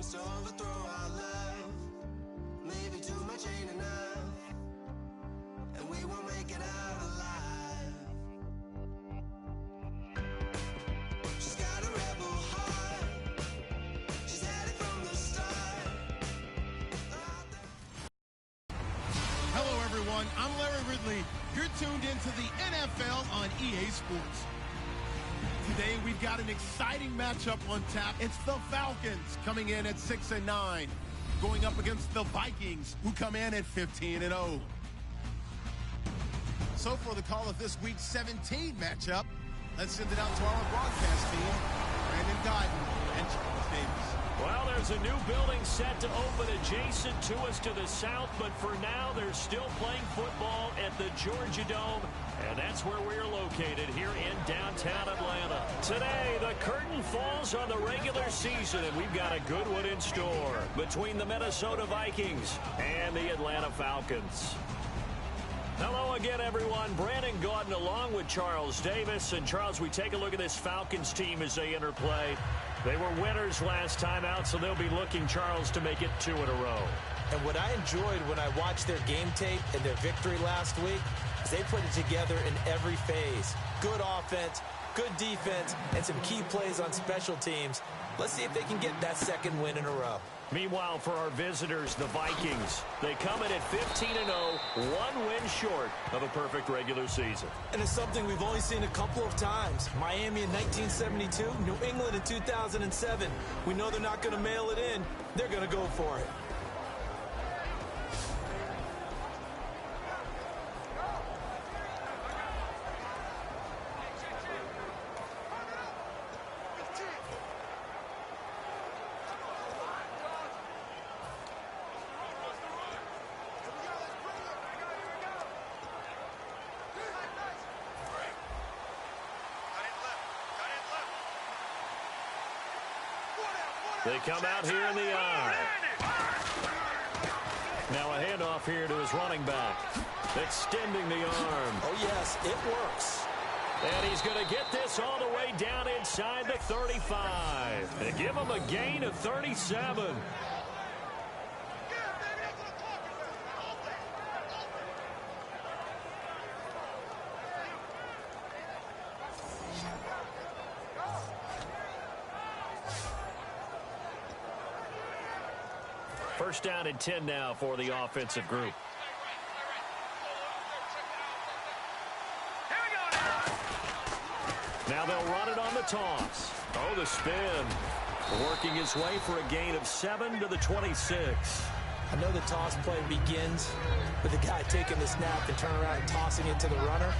wants to overthrow our love. Maybe too much ain't enough, and we won't make it out alive. She's got a rebel heart. She's had it from the start. Hello, everyone. I'm Larry Ridley. You're tuned into the NFL on EA Sports. Today, we've got an exciting matchup on tap. It's the Falcons coming in at 6-9, going up against the Vikings, who come in at 15-0. So for the call of this week's 17 matchup, let's send it out to our broadcast team, Brandon Guyton and Charles Davis. Well, there's a new building set to open adjacent to us to the south, but for now, they're still playing football at the Georgia Dome, and that's where we're located here in downtown Atlanta. Today, the curtain falls on the regular season, and we've got a good one in store between the Minnesota Vikings and the Atlanta Falcons. Hello again, everyone. Brandon Guyton along with Charles Davis. And, Charles, we take a look at this Falcons team as they enter play. They were winners last time out, so they'll be looking, Charles, to make it 2 in a row. And what I enjoyed when I watched their game tape and their victory last week is they put it together in every phase. Good offense, good defense, and some key plays on special teams. Let's see if they can get that second win in a row. Meanwhile, for our visitors, the Vikings, they come in at 15-0, 1 win short of a perfect regular season. And it's something we've only seen a couple of times. Miami in 1972, New England in 2007. We know they're not going to mail it in. They're going to go for it. They come out here in the eye. Now a handoff here to his running back. Extending the arm. Oh, yes, it works. And he's going to get this all the way down inside the 35. They give him a gain of 37. First down and 10 now for the offensive group. Now they'll run it on the toss. Oh, the spin. Working his way for a gain of 7 to the 26. I know the toss play begins with the guy taking the snap and turning around and tossing it to the runner.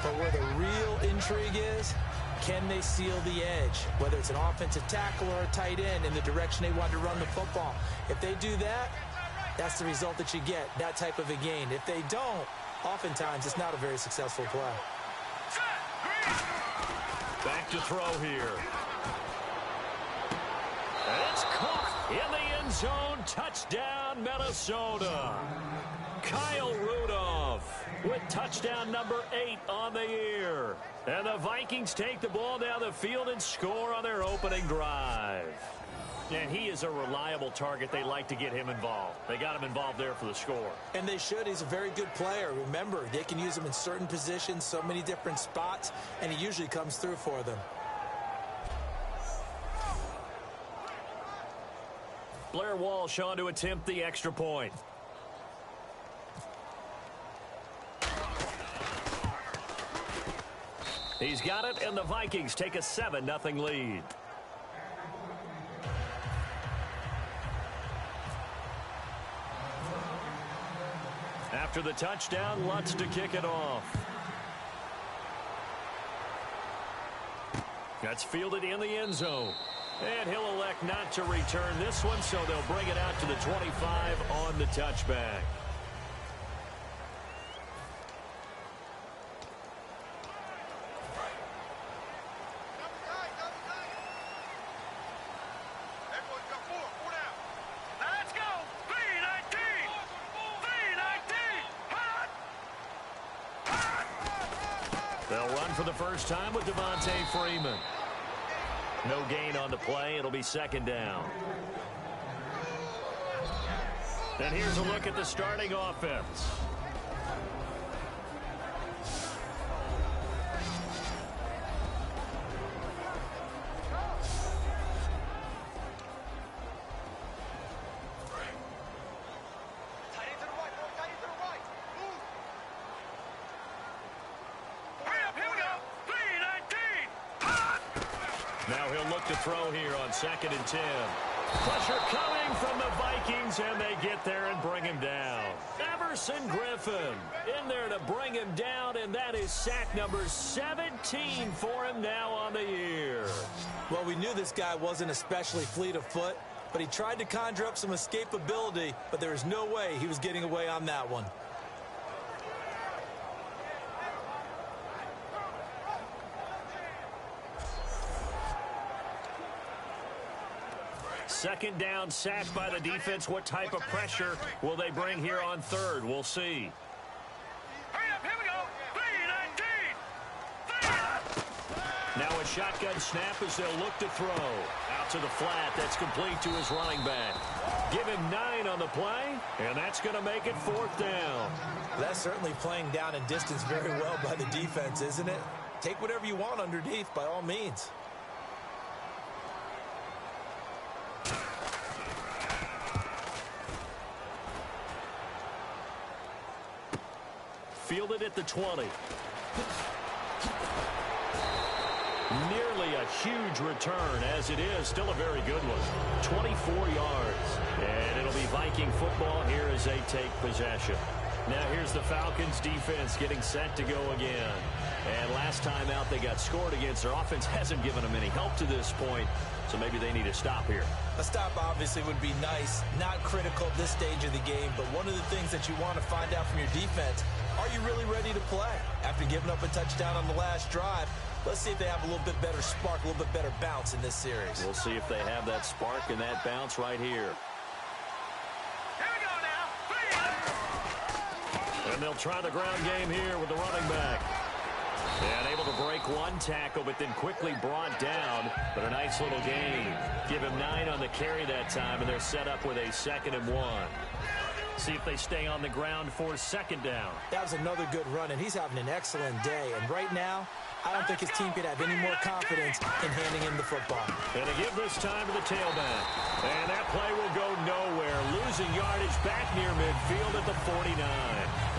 But where the real intrigue is, can they seal the edge, whether it's an offensive tackle or a tight end, in the direction they want to run the football? If they do that, that's the result that you get, that type of a gain. If they don't, oftentimes it's not a very successful play. Back to throw here. And it's caught in the end zone. Touchdown, Minnesota. Kyle Rudolph with touchdown number 8 on the year. And the Vikings take the ball down the field and score on their opening drive. And he is a reliable target. They like to get him involved. They got him involved there for the score. And they should. He's a very good player. Remember, they can use him in certain positions, so many different spots, and he usually comes through for them. Blair Walsh on to attempt the extra point. He's got it, and the Vikings take a 7-0 lead. After the touchdown, Lutz to kick it off. That's fielded in the end zone. And he'll elect not to return this one, so they'll bring it out to the 25 on the touchback. They'll run for the first time with Devontae Freeman. No gain on the play. It'll be second down. And here's a look at the starting offense. Now he'll look to throw here on 2nd and 10. Pressure coming from the Vikings, and they get there and bring him down. Everson Griffin in there to bring him down, and that is sack number 17 for him now on the year. Well, we knew this guy wasn't especially fleet of foot, but he tried to conjure up some escapability, but there was no way he was getting away on that one. Second down, sacked by the defense. What type of pressure will they bring here on 3rd? We'll see. Hurry up, here we go. 3-19. Now a shotgun snap as they'll look to throw. Out to the flat. That's complete to his running back. Give him 9 on the play, and that's going to make it 4th down. That's certainly playing down and distance very well by the defense, isn't it? Take whatever you want underneath, by all means. Fielded at the 20. Nearly a huge return, as it is. Still a very good one. 24 yards. And it'll be Viking football here as they take possession. Now here's the Falcons defense getting set to go again. And last time out they got scored against. Their offense hasn't given them any help to this point. So maybe they need a stop here. A stop obviously would be nice. Not critical at this stage of the game. But one of the things that you want to find out from your defense, are you really ready to play? After giving up a touchdown on the last drive, let's see if they have a little bit better spark, a little bit better bounce in this series. We'll see if they have that spark and that bounce right here. Here we go now. And they'll try the ground game here with the running back. And able to break one tackle, but then quickly brought down. But a nice little gain. Give him 9 on the carry that time, and they're set up with a 2nd and 1. See if they stay on the ground for 2nd down. That was another good run, and he's having an excellent day. And right now, I don't think his team could have any more confidence in handing him the football. And to give this time to the tailback. And that play will go nowhere. Losing yardage back near midfield at the 49.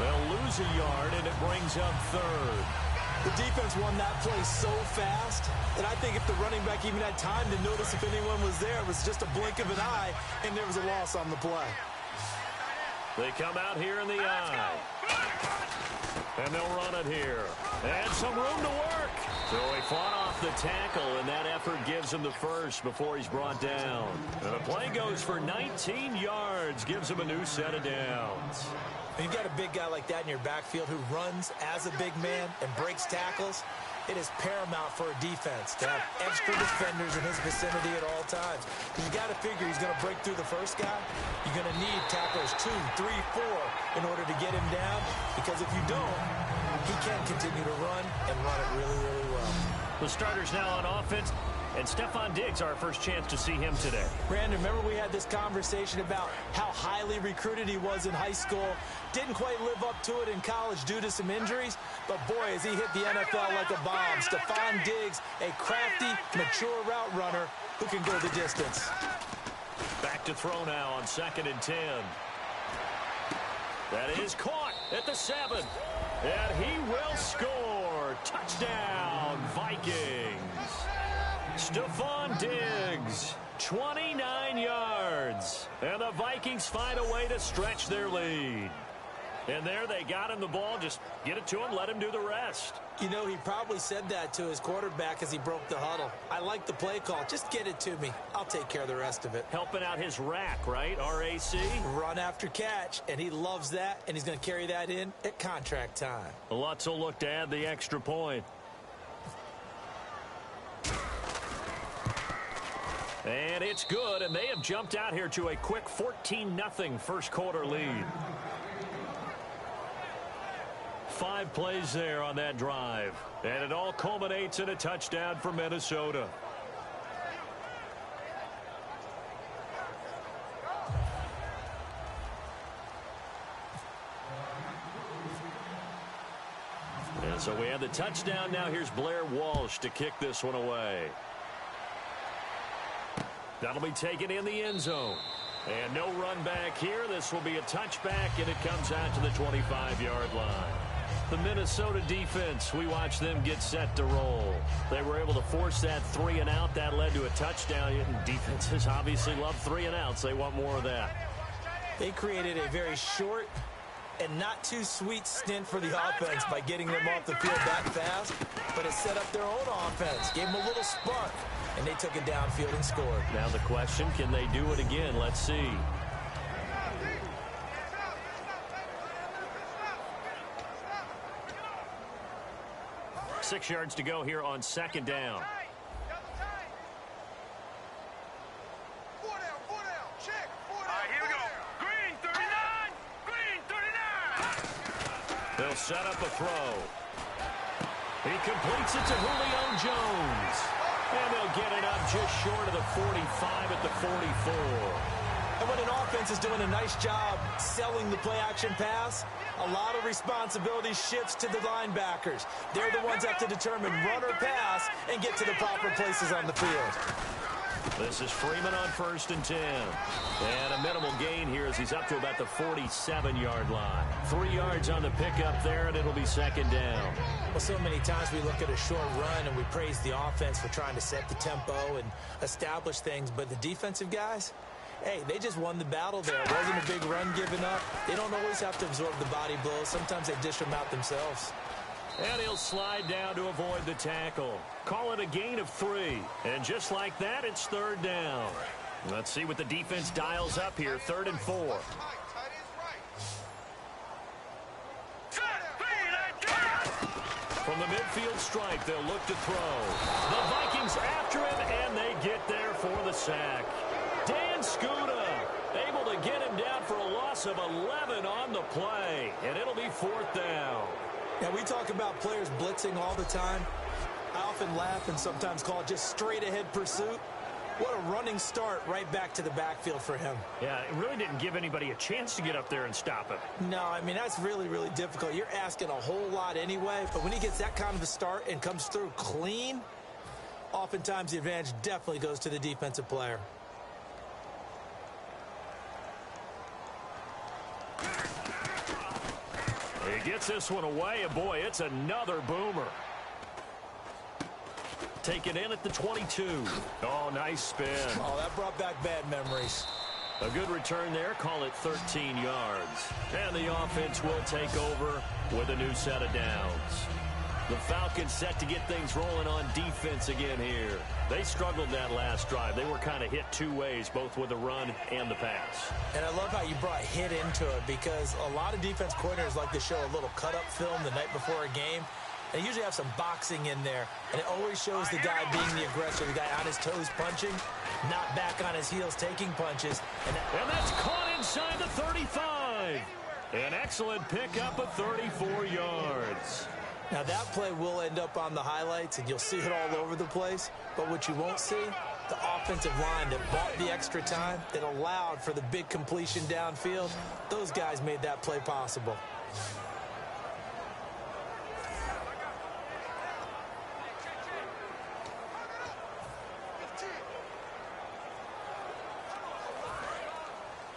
They'll lose a yard, and it brings up 3rd. The defense won that play so fast that I think if the running back even had time to notice if anyone was there, it was just a blink of an eye, and there was a loss on the play. They come out here in the eye. And they'll run it here. And some room to work. So he fought off the tackle, and that effort gives him the first before he's brought down. And the play goes for 19 yards, gives him a new set of downs. When you've got a big guy like that in your backfield who runs as a big man and breaks tackles, it is paramount for a defense to have extra defenders in his vicinity at all times. Because you got to figure he's going to break through the first guy. You're going to need tacklers 2, 3, 4 in order to get him down. Because if you don't, he can continue to run and run it really, really well. The starters now on offense. And Stephon Diggs, our first chance to see him today. Brandon, remember we had this conversation about how highly recruited he was in high school. Didn't quite live up to it in college due to some injuries. But boy, has he hit the NFL like a bomb. Stephon Diggs, a crafty, mature route runner who can go the distance. Back to throw now on 2nd and 10. That is caught at the 7. And he will score. Touchdown, Vikings. Stephon Diggs, 29 yards. And the Vikings find a way to stretch their lead. And there they got him the ball. Just get it to him, let him do the rest. You know, he probably said that to his quarterback as he broke the huddle. I like the play call. Just get it to me. I'll take care of the rest of it. Helping out his rack, right? RAC? Run after catch, and he loves that, and he's going to carry that in at contract time. Lutz will look to add the extra point. And it's good, and they have jumped out here to a quick 14-0 first quarter lead. 5 plays there on that drive. And it all culminates in a touchdown for Minnesota. So we have the touchdown. Now here's Blair Walsh to kick this one away. That'll be taken in the end zone. And no run back here. This will be a touchback, and it comes out to the 25-yard line. The Minnesota defense, we watch them get set to roll. They were able to force that 3-and-out. That led to a touchdown. And defenses obviously love 3-and-outs. They want more of that. They created a very short and not too sweet stint for the offense by getting them off the field that fast, but it set up their own offense, gave them a little spark, and they took it downfield and scored. Now the question, can they do it again? Let's see. Six yards to go here on second down. They'll set up a throw. He completes it to Julio Jones. And they'll get it up just short of the 45 at the 44. And when an offense is doing a nice job selling the play-action pass, a lot of responsibility shifts to the linebackers. They're the ones that have to determine run or pass and get to the proper places on the field. This is Freeman on 1st and 10. And a minimal gain here as he's up to about the 47-yard line. 3 yards on the pickup there, and it'll be second down. Well, so many times we look at a short run and we praise the offense for trying to set the tempo and establish things. But the defensive guys, hey, they just won the battle there. It wasn't a big run given up. They don't always have to absorb the body blows. Sometimes they dish them out themselves. And he'll slide down to avoid the tackle. Call it a gain of 3. And just like that, it's third down. Let's see what the defense dials up here. 3rd and 4. From the midfield stripe, they'll look to throw. The Vikings after him, and they get there for the sack. Dan Skuta able to get him down for a loss of 11 on the play. And it'll be 4th down. Now, we talk about players blitzing all the time. I often laugh and sometimes call it just straight-ahead pursuit. What a running start right back to the backfield for him. Yeah, it really didn't give anybody a chance to get up there and stop him. No, I mean, that's really, really difficult. You're asking a whole lot anyway, but when he gets that kind of a start and comes through clean, oftentimes the advantage definitely goes to the defensive player. He gets this one away, and boy, it's another boomer. Taken in at the 22. Oh, nice spin. Oh, that brought back bad memories. A good return there. Call it 13 yards. And the offense will take over with a new set of downs. The Falcons set to get things rolling on defense again here. They struggled that last drive. They were kind of hit two ways, both with the run and the pass. And I love how you brought hit into it, because a lot of defense coordinators like to show a little cut-up film the night before a game. They usually have some boxing in there, and it always shows the guy being the aggressor, the guy on his toes punching, not back on his heels taking punches. And that's caught inside the 35. An excellent pickup of 34 yards. Now, that play will end up on the highlights, and you'll see it all over the place. But what you won't see, the offensive line that bought the extra time, that allowed for the big completion downfield, those guys made that play possible.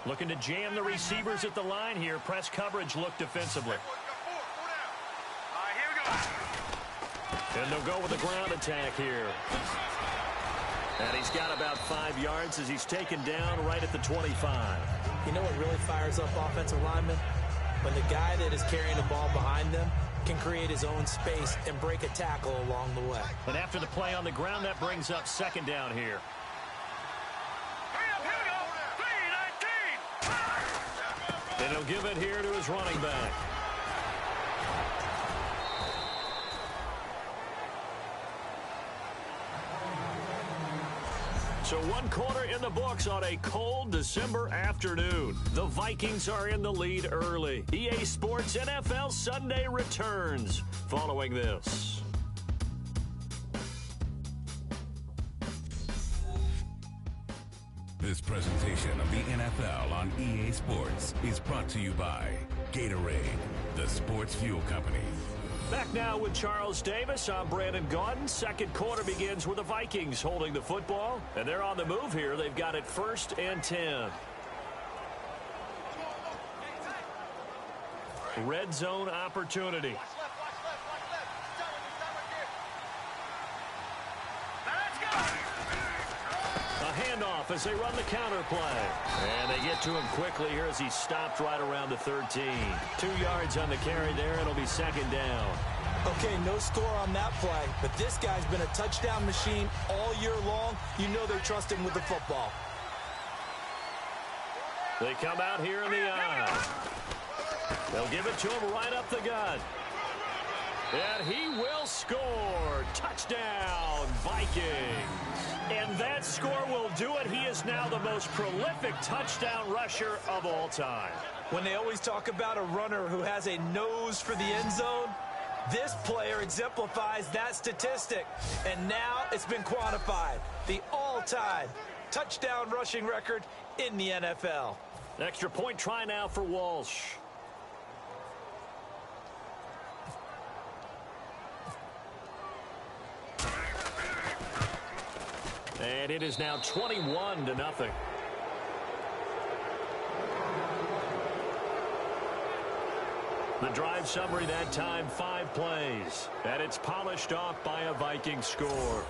Looking to jam the receivers at the line here. Press coverage look defensively. And they'll go with the ground attack here. And he's got about 5 yards as he's taken down right at the 25. You know what really fires up offensive linemen? When the guy that is carrying the ball behind them can create his own space and break a tackle along the way. And after the play on the ground, that brings up second down here. And he'll give it here to his running back. So 1 quarter in the books on a cold December afternoon. The Vikings are in the lead early. EA Sports NFL Sunday returns following this. This presentation of the NFL on EA Sports is brought to you by Gatorade, the sports fuel company. Back now with Charles Davis. I'm Brandon Gaudin. Second quarter begins with the Vikings holding the football. And they're on the move here. They've got it 1st and 10. Red zone opportunity. A handoff as they run the counter play. And they get to him quickly here as he's stopped right around the 13. 2 yards on the carry there. It'll be 2nd down. Okay, no score on that play, but this guy's been a touchdown machine all year long. You know they trust him with the football. They come out here in the eye. They'll give it to him right up the gut. And he will score. Touchdown, Vikings. And that score will do it. He is now the most prolific touchdown rusher of all time. When they always talk about a runner who has a nose for the end zone, this player exemplifies that statistic. And now it's been quantified. The all-time touchdown rushing record in the NFL. Extra point try now for Walsh. And it is now 21-0. The drive summary that time, 5 plays. And it's polished off by a Viking score.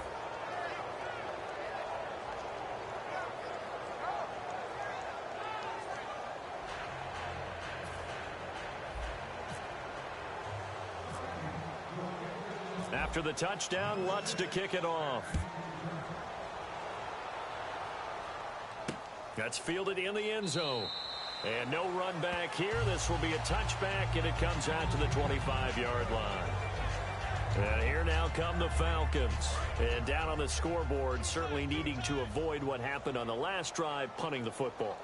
After the touchdown, Lutz to kick it off. That's fielded in the end zone. And no run back here. This will be a touchback, and it comes out to the 25-yard line. And here now come the Falcons. And down on the scoreboard, certainly needing to avoid what happened on the last drive, punting the football.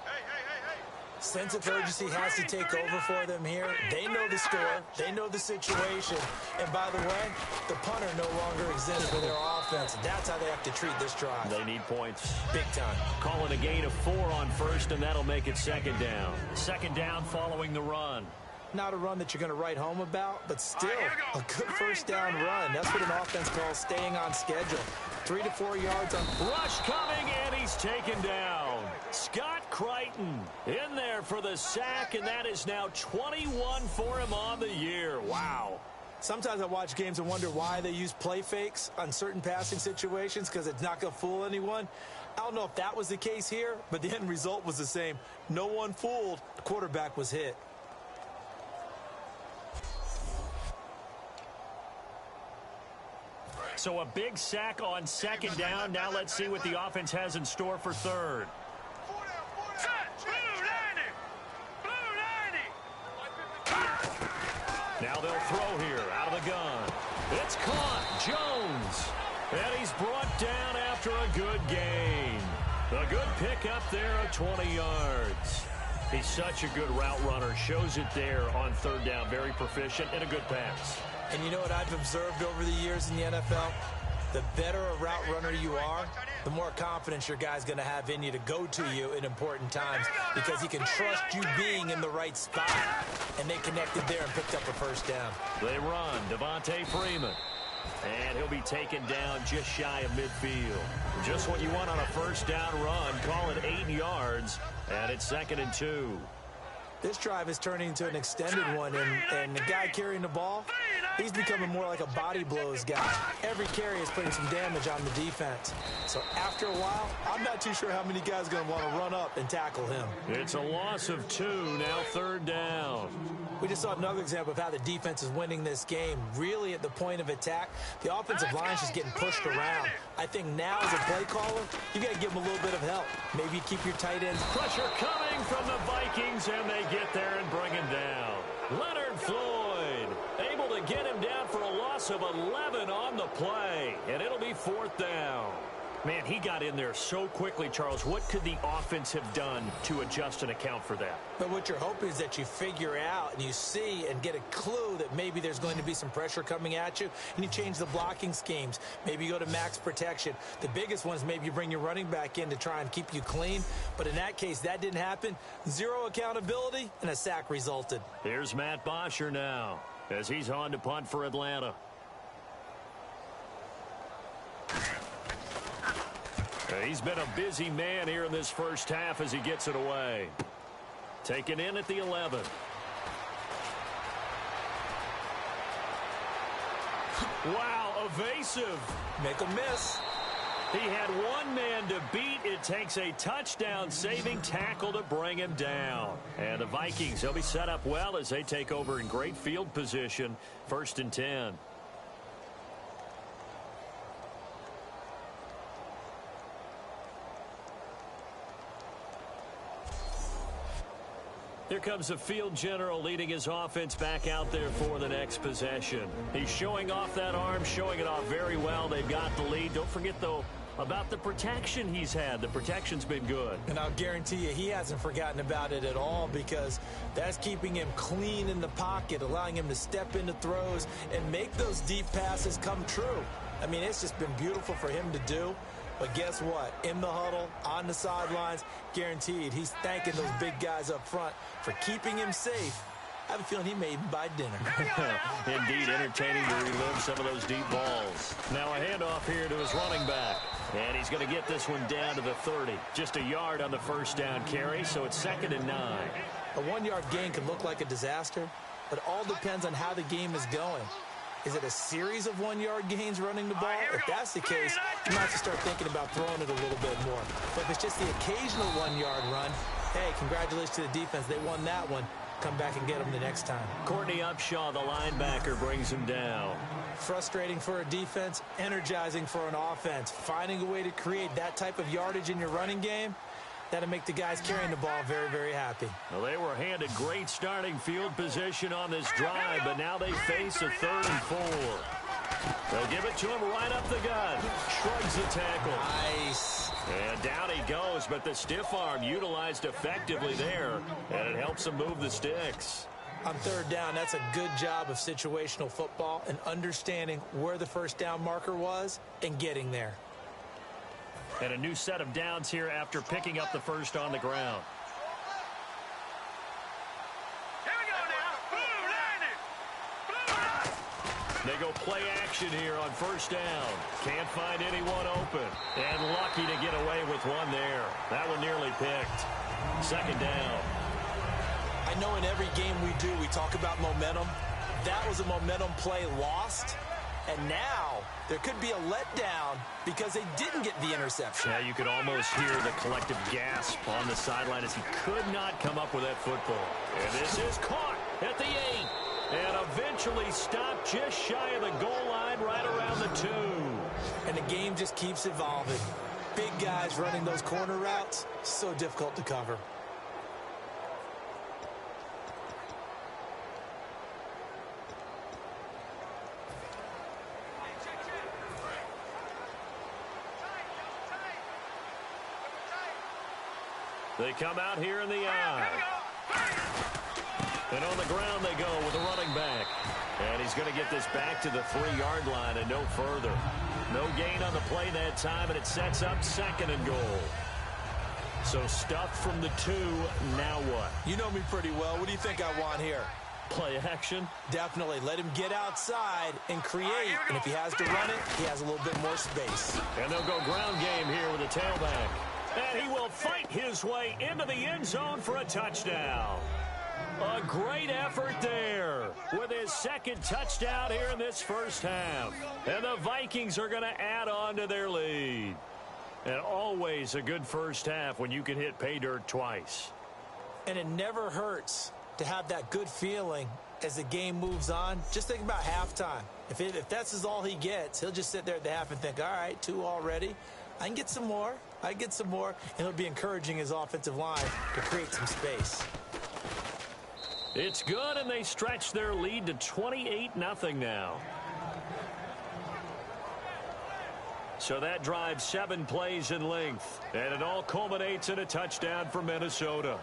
Sense of urgency has to take over for them here. They know the score. They know the situation. And by the way, the punter no longer exists for their offense. And that's how they have to treat this drive. They need points. Big time. Calling a gain of 4 on first, and that'll make it 2nd down. 2nd down following the run. Not a run that you're going to write home about, but still a good first down run. That's what an offense calls staying on schedule. 3 to 4 yards on. Rush coming, and he's taken down. Scott Crichton in there for the sack, and that is now 21 for him on the year. Wow. Sometimes I watch games and wonder why they use play fakes on certain passing situations, because it's not going to fool anyone. I don't know if that was the case here, but the end result was the same. No one fooled. The quarterback was hit. So a big sack on 2nd down. Now let's see what the offense has in store for 3rd. Now they'll throw here out of the gun. It's caught. Jones. And he's brought down after a good gain. A good pickup there of 20 yards. He's such a good route runner. Shows it there on 3rd down. Very proficient and a good pass. And you know what I've observed over the years in the NFL? The better a route runner you are, the more confidence your guy's going to have in you to go to you in important times, because he can trust you being in the right spot. And they connected there and picked up a first down. They run. Devontae Freeman. And he'll be taken down just shy of midfield. Just what you want on a first down run. Call it 8 yards. And it's 2nd and 2. This drive is turning into an extended one, and the guy carrying the ball, he's becoming more like a body blows guy. Every carry is putting some damage on the defense. So after a while, I'm not too sure how many guys are going to want to run up and tackle him. It's a loss of 2, now 3rd down. We just saw another example of how the defense is winning this game. Really at the point of attack, the offensive line is just getting pushed around. I think now as a play caller, you got to give them a little bit of help. Maybe keep your tight ends. Pressure coming from the Vikings, and they get there and bring him down. Leonard Floyd able to get him down for a loss of 11 on the play, and it'll be 4th down. Man, he got in there so quickly, Charles. What could the offense have done to adjust and account for that? But what you're hoping is that you figure out and you see and get a clue that maybe there's going to be some pressure coming at you, and you change the blocking schemes. Maybe you go to max protection. The biggest one is maybe you bring your running back in to try and keep you clean. But in that case, that didn't happen. 0 accountability, and a sack resulted. Here's Matt Bosher now. as he's on to punt for Atlanta. He's been a busy man here in this first half as he gets it away. Taken in at the 11. Wow, evasive. Make a miss. He had one man to beat. It takes a touchdown-saving tackle to bring him down. And the Vikings, they'll be set up well as they take over in great field position. 1st and 10. Here comes the field general leading his offense back out there for the next possession. He's showing off that arm, showing it off very well. They've got the lead. Don't forget, though, about the protection he's had. The protection's been good. And I'll guarantee you he hasn't forgotten about it at all, because that's keeping him clean in the pocket, allowing him to step into throws and make those deep passes come true. I mean, it's just been beautiful for him to do. But guess what? In the huddle, on the sidelines, guaranteed he's thanking those big guys up front for keeping him safe. I have a feeling he may even buy dinner. Indeed, entertaining to relive some of those deep balls. Now a handoff here to his running back. And he's going to get this one down to the 30. Just a yard on the first down carry, so it's 2nd and 9. A 1-yard gain can look like a disaster, but it all depends on how the game is going. Is it a series of 1-yard gains running the ball? If that's the case, you might have to start thinking about throwing it a little bit more. But if it's just the occasional 1-yard run, hey, congratulations to the defense. They won that one. Come back and get them the next time. Courtney Upshaw, the linebacker, brings him down. Frustrating for a defense, energizing for an offense. Finding a way to create that type of yardage in your running game, that'll make the guys carrying the ball very, very happy. Well, they were handed great starting field position on this drive, but now they face a 3rd and 4. They'll give it to him right up the gut. Shrugs the tackle. Nice. And down he goes, but the stiff arm utilized effectively there, and it helps him move the sticks. On 3rd down, that's a good job of situational football and understanding where the first down marker was and getting there. And a new set of downs here after picking up the first on the ground. Here we go now. They go play action here on first down. Can't find anyone open. And lucky to get away with one there. That one nearly picked. 2nd down. I know in every game we do, we talk about momentum. That was a momentum play lost. And now there could be a letdown because they didn't get the interception. Yeah, you could almost hear the collective gasp on the sideline as he could not come up with that football. And this is caught at the 8. And eventually stopped just shy of the goal line right around the 2. And the game just keeps evolving. Big guys running those corner routes, so difficult to cover. They come out here in the eye. And on the ground they go with the running back. And he's going to get this back to the 3-yard line and no further. No gain on the play that time, and it sets up 2nd and goal. So stuff from the 2, now what? You know me pretty well. What do you think I want here? Play action? Definitely. Let him get outside and create. And if he has to run it, he has a little bit more space. And they'll go ground game here with a tailback. And he will fight his way into the end zone for a touchdown. A great effort there with his 2nd touchdown here in this first half. And the Vikings are going to add on to their lead. And always a good first half when you can hit pay dirt twice. And it never hurts to have that good feeling as the game moves on. Just think about halftime. If that's all he gets, he'll just sit there at the half and think, all right, 2 already. I can get some more. I can get some more. And he'll be encouraging his offensive line to create some space. It's good, and they stretch their lead to 28-0 now. So that drives 7 plays in length, and it all culminates in a touchdown for Minnesota.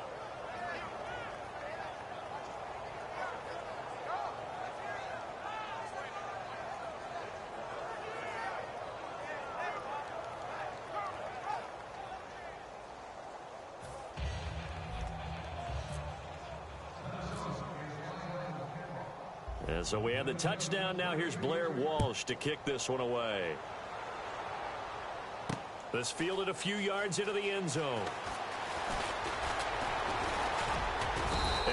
And so we have the touchdown. Now here's Blair Walsh to kick this one away. This fielded a few yards into the end zone.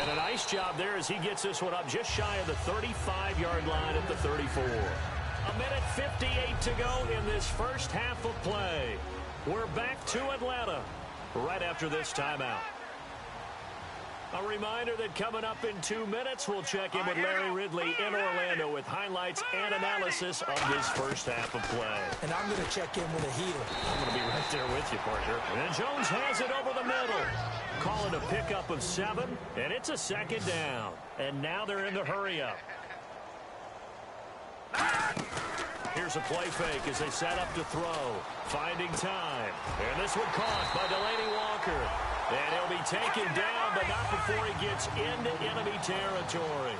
And a nice job there as he gets this one up just shy of the 35-yard line at the 34. A minute 58 to go in this first half of play. We're back to Atlanta right after this timeout. A reminder that coming up in 2 minutes, we'll check in with Larry Ridley in Orlando with highlights and analysis of this first half of play. And I'm going to check in with a heater. I'm going to be right there with you, partner. And Jones has it over the middle. Calling a pickup of 7, and it's a second down. And now they're in the hurry-up. Here's a play fake as they set up to throw. Finding time. And this one caught by Delaney Walker. And he'll be taken down, but not before he gets into enemy territory.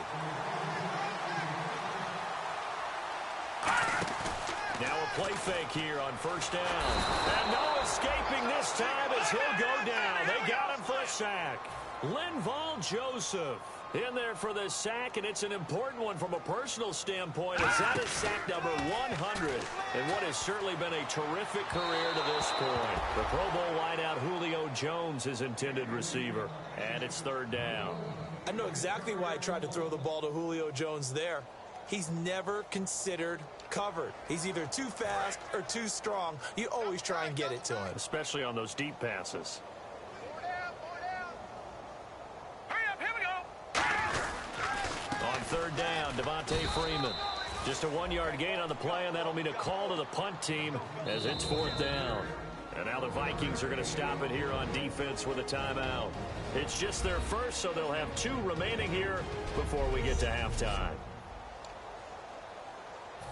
Now a play fake here on first down. And no escaping this time as he'll go down. They got him for a sack. Linval Joseph in there for the sack, and it's an important one from a personal standpoint as that is sack number 100 and what has certainly been a terrific career to this point. The Pro Bowl wideout Julio Jones, his intended receiver, and it's third down. I know exactly why I tried to throw the ball to Julio Jones there. He's never considered covered. He's either too fast or too strong. You always try and get it to him. Especially on those deep passes. On third down, Devontae Freeman. Just a 1-yard gain on the play, and that'll mean a call to the punt team as it's fourth down. And now the Vikings are going to stop it here on defense with a timeout. It's just their first, so they'll have 2 remaining here before we get to halftime.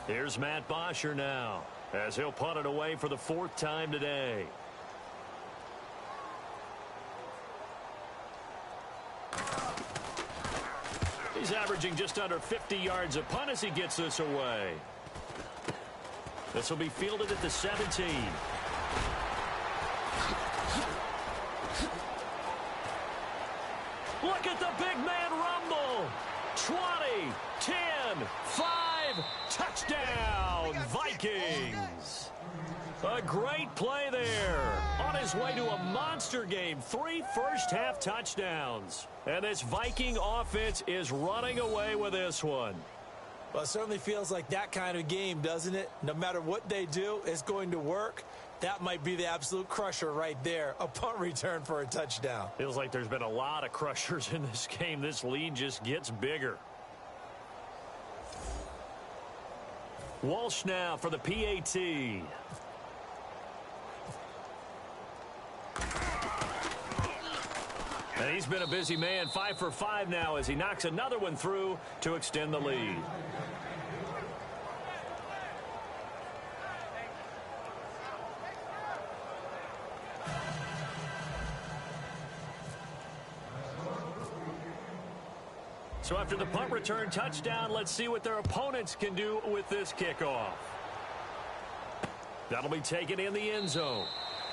Here's Matt Bosher now as he'll punt it away for the 4th time today. He's averaging just under 50 yards a punt as he gets this away. This will be fielded at the 17. Look at the big man rumble. 20, 10, 5, touchdown, Vikings. A great play there. On his way to a monster game. 3 first-half touchdowns. And this Viking offense is running away with this one. Well, it certainly feels like that kind of game, doesn't it? No matter what they do, it's going to work. That might be the absolute crusher right there. A punt return for a touchdown. Feels like there's been a lot of crushers in this game. This lead just gets bigger. Walsh now for the PAT. And he's been a busy man, 5 for 5 now as he knocks another one through to extend the lead. So after the punt return touchdown, let's see what their opponents can do with this kickoff. That'll be taken in the end zone.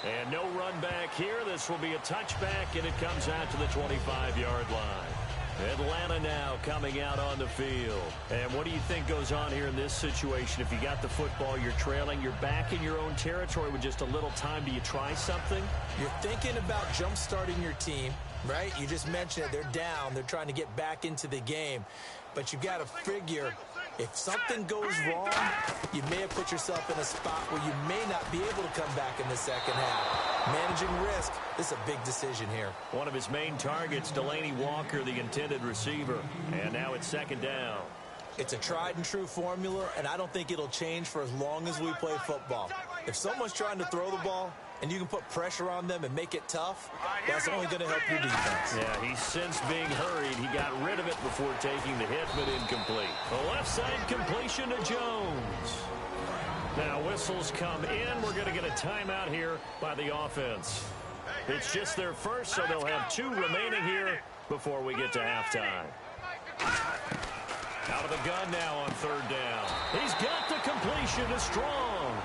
And no run back here. This will be a touchback, and it comes out to the 25-yard line. Atlanta now coming out on the field. And what do you think goes on here in this situation? If you got the football, you're trailing, you're back in your own territory with just a little time. Do you try something? You're thinking about jump-starting your team, right? You just mentioned it. They're down. They're trying to get back into the game. But you got to figure, if something goes wrong, you may have put yourself in a spot where you may not be able to come back in the second half. Managing risk, this is a big decision here. One of his main targets, Delaney Walker, the intended receiver. And now it's second down. It's a tried-and-true formula, and I don't think it'll change for as long as we play football. If someone's trying to throw the ball, and you can put pressure on them and make it tough, that's only going to help your defense. Yeah, he's since being hurried. He got rid of it before taking the hit, but incomplete. The left side completion to Jones. Now whistles come in. We're going to get a timeout here by the offense. It's just their first, so they'll have 2 remaining here before we get to halftime. Out of the gun now on third down. He's got the completion to Strong.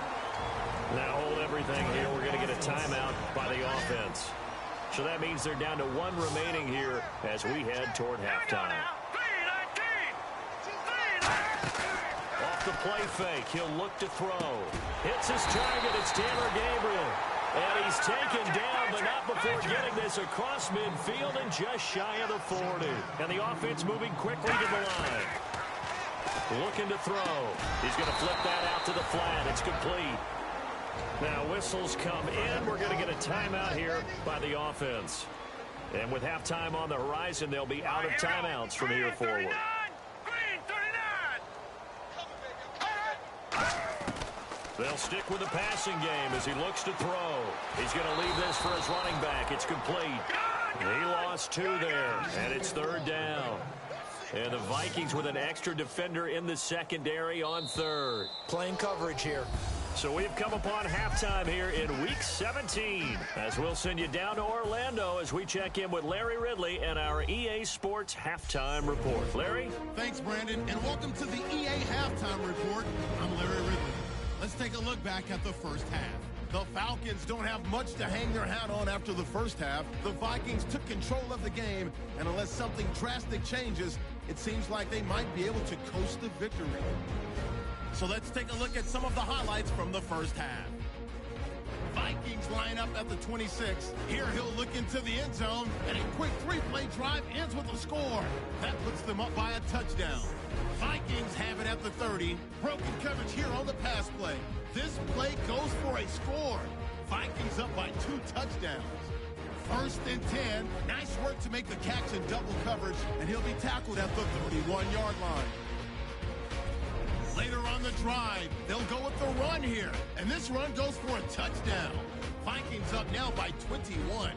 Now hold everything here. We're going to get a timeout by the offense. So that means they're down to 1 remaining here as we head toward halftime. off the play fake. He'll look to throw. Hits his target. It's Taylor Gabriel. And he's taken down, but not before getting this across midfield and just shy of the 40. And the offense moving quickly to the line. Looking to throw. He's going to flip that out to the flat. It's complete. Now whistles come in. We're going to get a timeout here by the offense. And with halftime on the horizon, they'll be out of timeouts from here forward. They'll stick with the passing game as he looks to throw. He's going to leave this for his running back. It's complete. He lost 2 there, and it's 3rd down. And the Vikings with an extra defender in the secondary on 3rd. Playing coverage here. So we've come upon halftime here in Week 17 as we'll send you down to Orlando as we check in with Larry Ridley and our EA Sports Halftime Report. Larry? Thanks, Brandon, and welcome to the EA Halftime Report. I'm Larry Ridley. Let's take a look back at the first half. The Falcons don't have much to hang their hat on after the first half. The Vikings took control of the game, and unless something drastic changes, it seems like they might be able to coast to victory. So let's take a look at some of the highlights from the first half. Vikings line up at the 26. Here he'll look into the end zone, and a quick 3-play drive ends with a score. That puts them up by a touchdown. Vikings have it at the 30. Broken coverage here on the pass play. This play goes for a score. Vikings up by 2 touchdowns. 1st and 10. Nice work to make the catch in double coverage, and he'll be tackled at the 31-yard line. Later on the drive, they'll go with the run here, and this run goes for a touchdown. Vikings up now by 21.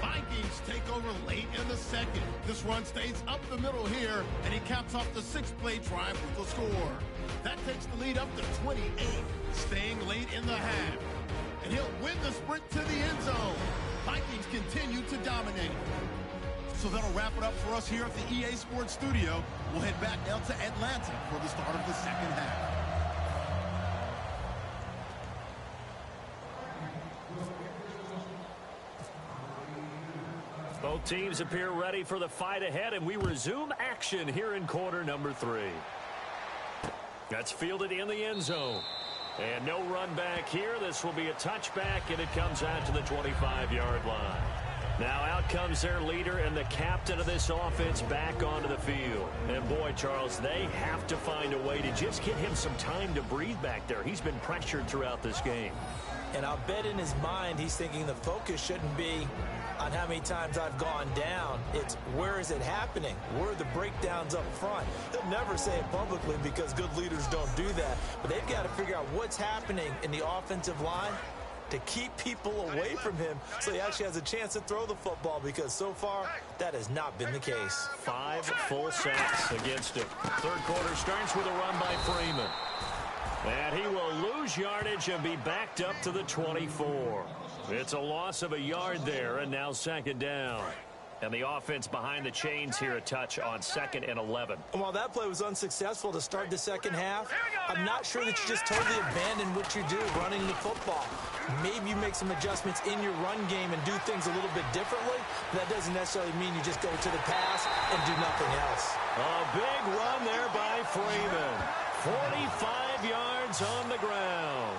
Vikings take over late in the second. This run stays up the middle here, and he caps off the 6-play drive with the score. That takes the lead up to 28, staying late in the half. And he'll win the sprint to the end zone. Vikings continue to dominate. So that'll wrap it up for us here at the EA Sports Studio. We'll head back now to Atlanta for the start of the second half. Both teams appear ready for the fight ahead, and we resume action here in quarter number 3. That's fielded in the end zone. And no run back here. This will be a touchback, and it comes out to the 25-yard line. Now out comes their leader and the captain of this offense back onto the field. And boy, Charles, they have to find a way to just get him some time to breathe back there. He's been pressured throughout this game. And I'll bet in his mind he's thinking the focus shouldn't be on how many times I've gone down. It's where is it happening? Where are the breakdowns up front? They'll never say it publicly because good leaders don't do that. But they've got to figure out what's happening in the offensive line to keep people away from him so he actually has a chance to throw the football, because so far that has not been the case. 5 full sacks against him. Third quarter starts with a run by Freeman. And he will lose yardage and be backed up to the 24. It's a loss of a yard there, and now 2nd down. And the offense behind the chains here a touch on 2nd and 11. While that play was unsuccessful to start the second half, I'm not sure that you just totally abandon what you do running the football. Maybe you make some adjustments in your run game and do things a little bit differently. That doesn't necessarily mean you just go to the pass and do nothing else. A big run there by Freeman. 45 yards on the ground.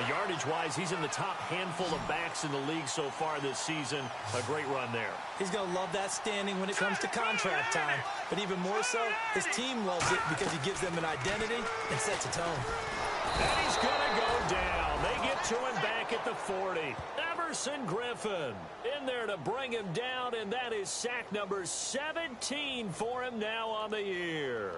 Yardage-wise, he's in the top handful of backs in the league so far this season. A great run there. He's going to love that standing when it comes to contract time. But even more so, his team loves it because he gives them an identity and sets a tone. And he's going to go down. They get to him back at the 40. Everson Griffin in there to bring him down, and that is sack number 17 for him now on the year.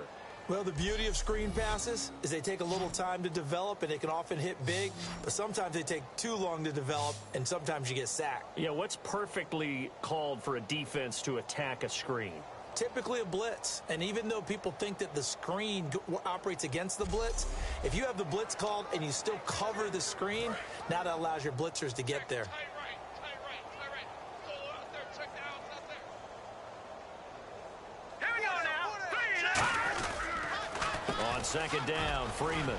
Well, the beauty of screen passes is they take a little time to develop, and they can often hit big, but sometimes they take too long to develop, and sometimes you get sacked. Yeah, what's perfectly called for a defense to attack a screen? Typically a blitz, and even though people think that the screen operates against the blitz, if you have the blitz called and you still cover the screen, now that allows your blitzers to get there. On 2nd down, Freeman.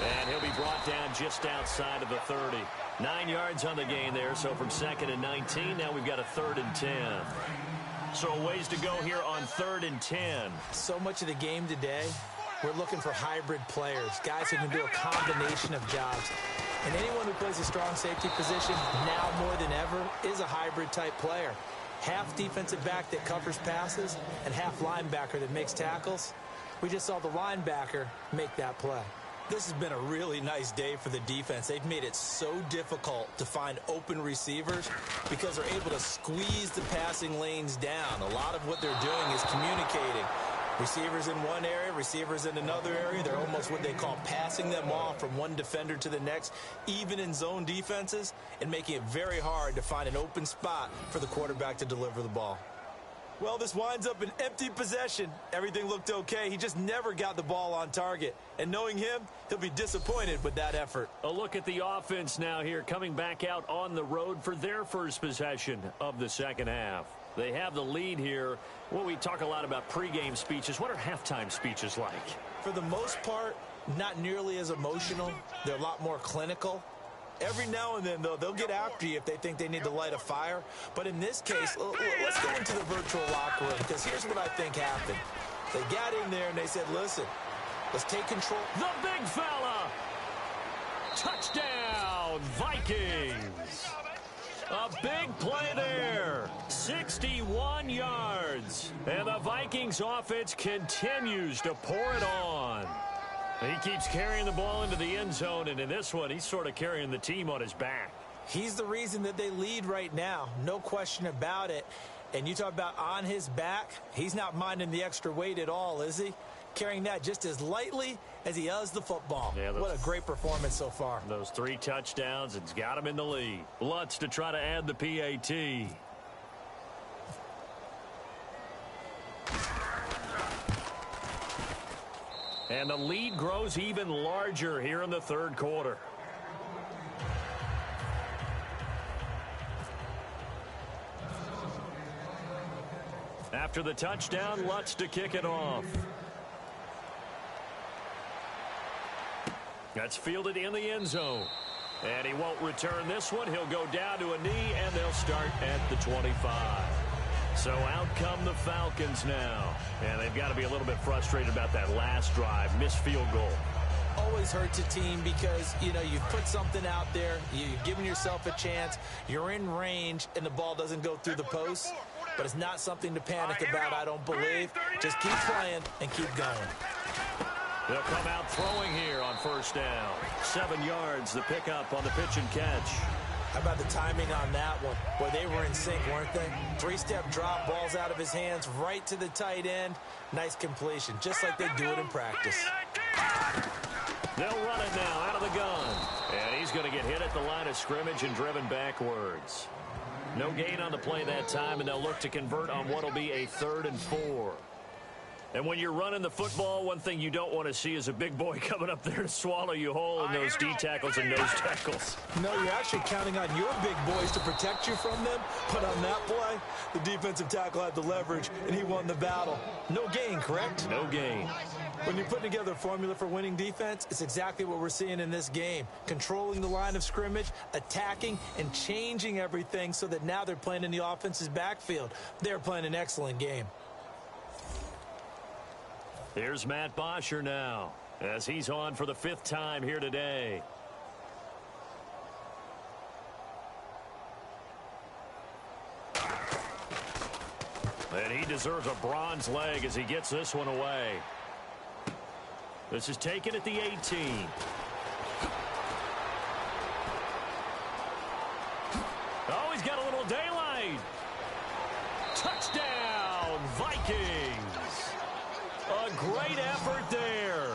And he'll be brought down just outside of the 30. 9 yards on the gain there, so from 2nd and 19, now we've got a 3rd and 10. So a ways to go here on 3rd and 10. So much of the game today We're looking for hybrid players, guys who can do a combination of jobs. And anyone who plays a strong safety position, now more than ever, is a hybrid-type player. Half defensive back that covers passes and half linebacker that makes tackles. We just saw the linebacker make that play. This has been a really nice day for the defense. They've made it so difficult to find open receivers because they're able to squeeze the passing lanes down. A lot of what they're doing is communicating. Receivers in one area, receivers in another area. They're almost what they call passing them off from one defender to the next, even in zone defenses, and making it very hard to find an open spot for the quarterback to deliver the ball. Well, this winds up an empty possession. Everything looked okay. He just never got the ball on target. And knowing him, he'll be disappointed with that effort. A look at the offense now here, coming back out on the road for their first possession of the second half. They have the lead here. Well, we talk a lot about pregame speeches. What are halftime speeches like? For the most part, not nearly as emotional. They're a lot more clinical. Every now and then, though, they'll get after you if they think they need to light a fire. But in this case, let's go into the virtual locker room, because here's what I think happened. They got in there and they said, listen, let's take control. The big fella! Touchdown, Vikings! A big play there. 61 yards. And the Vikings offense continues to pour it on. He keeps carrying the ball into the end zone, and in this one, he's sort of carrying the team on his back. He's the reason that they lead right now. No question about it. And you talk about on his back, he's not minding the extra weight at all, is he? Carrying that just as lightly as he does the football. Yeah, what a great performance so far. Those 3 touchdowns, it's got him in the lead. Lutz to try to add the PAT. And the lead grows even larger here in the third quarter. After the touchdown, Lutz to kick it off. That's fielded in the end zone. And he won't return this one. He'll go down to a knee, and they'll start at the 25. So out come the Falcons now. And they've got to be a little bit frustrated about that last drive. Missed field goal. Always hurts a team because, you know, you've put something out there. You've given yourself a chance. You're in range, and the ball doesn't go through the post. But it's not something to panic about, I don't believe. Just keep playing and keep going. They'll come out throwing here on first down. 7 yards, the pickup on the pitch and catch. How about the timing on that one? Boy, they were in sync, weren't they? 3-step drop, balls out of his hands, right to the tight end. Nice completion, just like they do it in practice. They'll run it now out of the gun. And he's going to get hit at the line of scrimmage and driven backwards. No gain on the play that time, and they'll look to convert on what will be a 3rd and 4. And when you're running the football, one thing you don't want to see is a big boy coming up there to swallow you whole in those D tackles and nose tackles. No, you're actually counting on your big boys to protect you from them. But on that play, the defensive tackle had the leverage, and he won the battle. No gain, correct? No gain. When you're putting together a formula for winning defense, it's exactly what we're seeing in this game. Controlling the line of scrimmage, attacking, and changing everything so that now they're playing in the offense's backfield. They're playing an excellent game. Here's Matt Bosher now, as he's on for the 5th time here today. And he deserves a bronze leg as he gets this one away. This is taken at the 18. Oh, he's got a little daylight. Touchdown, Vikings. A great effort there.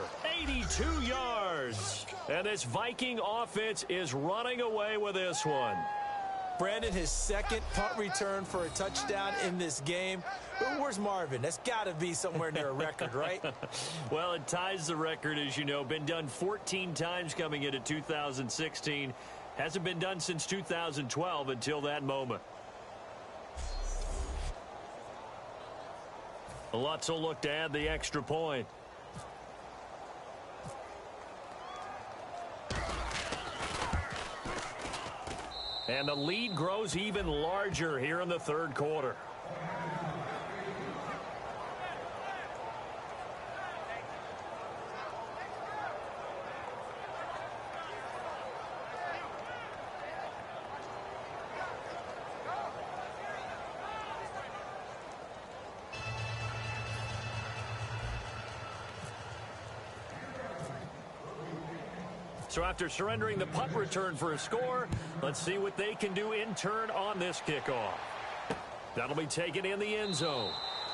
82 yards. And this Viking offense is running away with this one. Brandon, his 2nd punt return for a touchdown in this game. Where's Marvin? That's got to be somewhere near a record, right? Well, it ties the record, as you know. Been done 14 times coming into 2016. Hasn't been done since 2012 until that moment. Lutz will look to add the extra point. And the lead grows even larger here in the 3rd quarter. So after surrendering the punt return for a score, let's see what they can do in turn on this kickoff. That'll be taken in the end zone.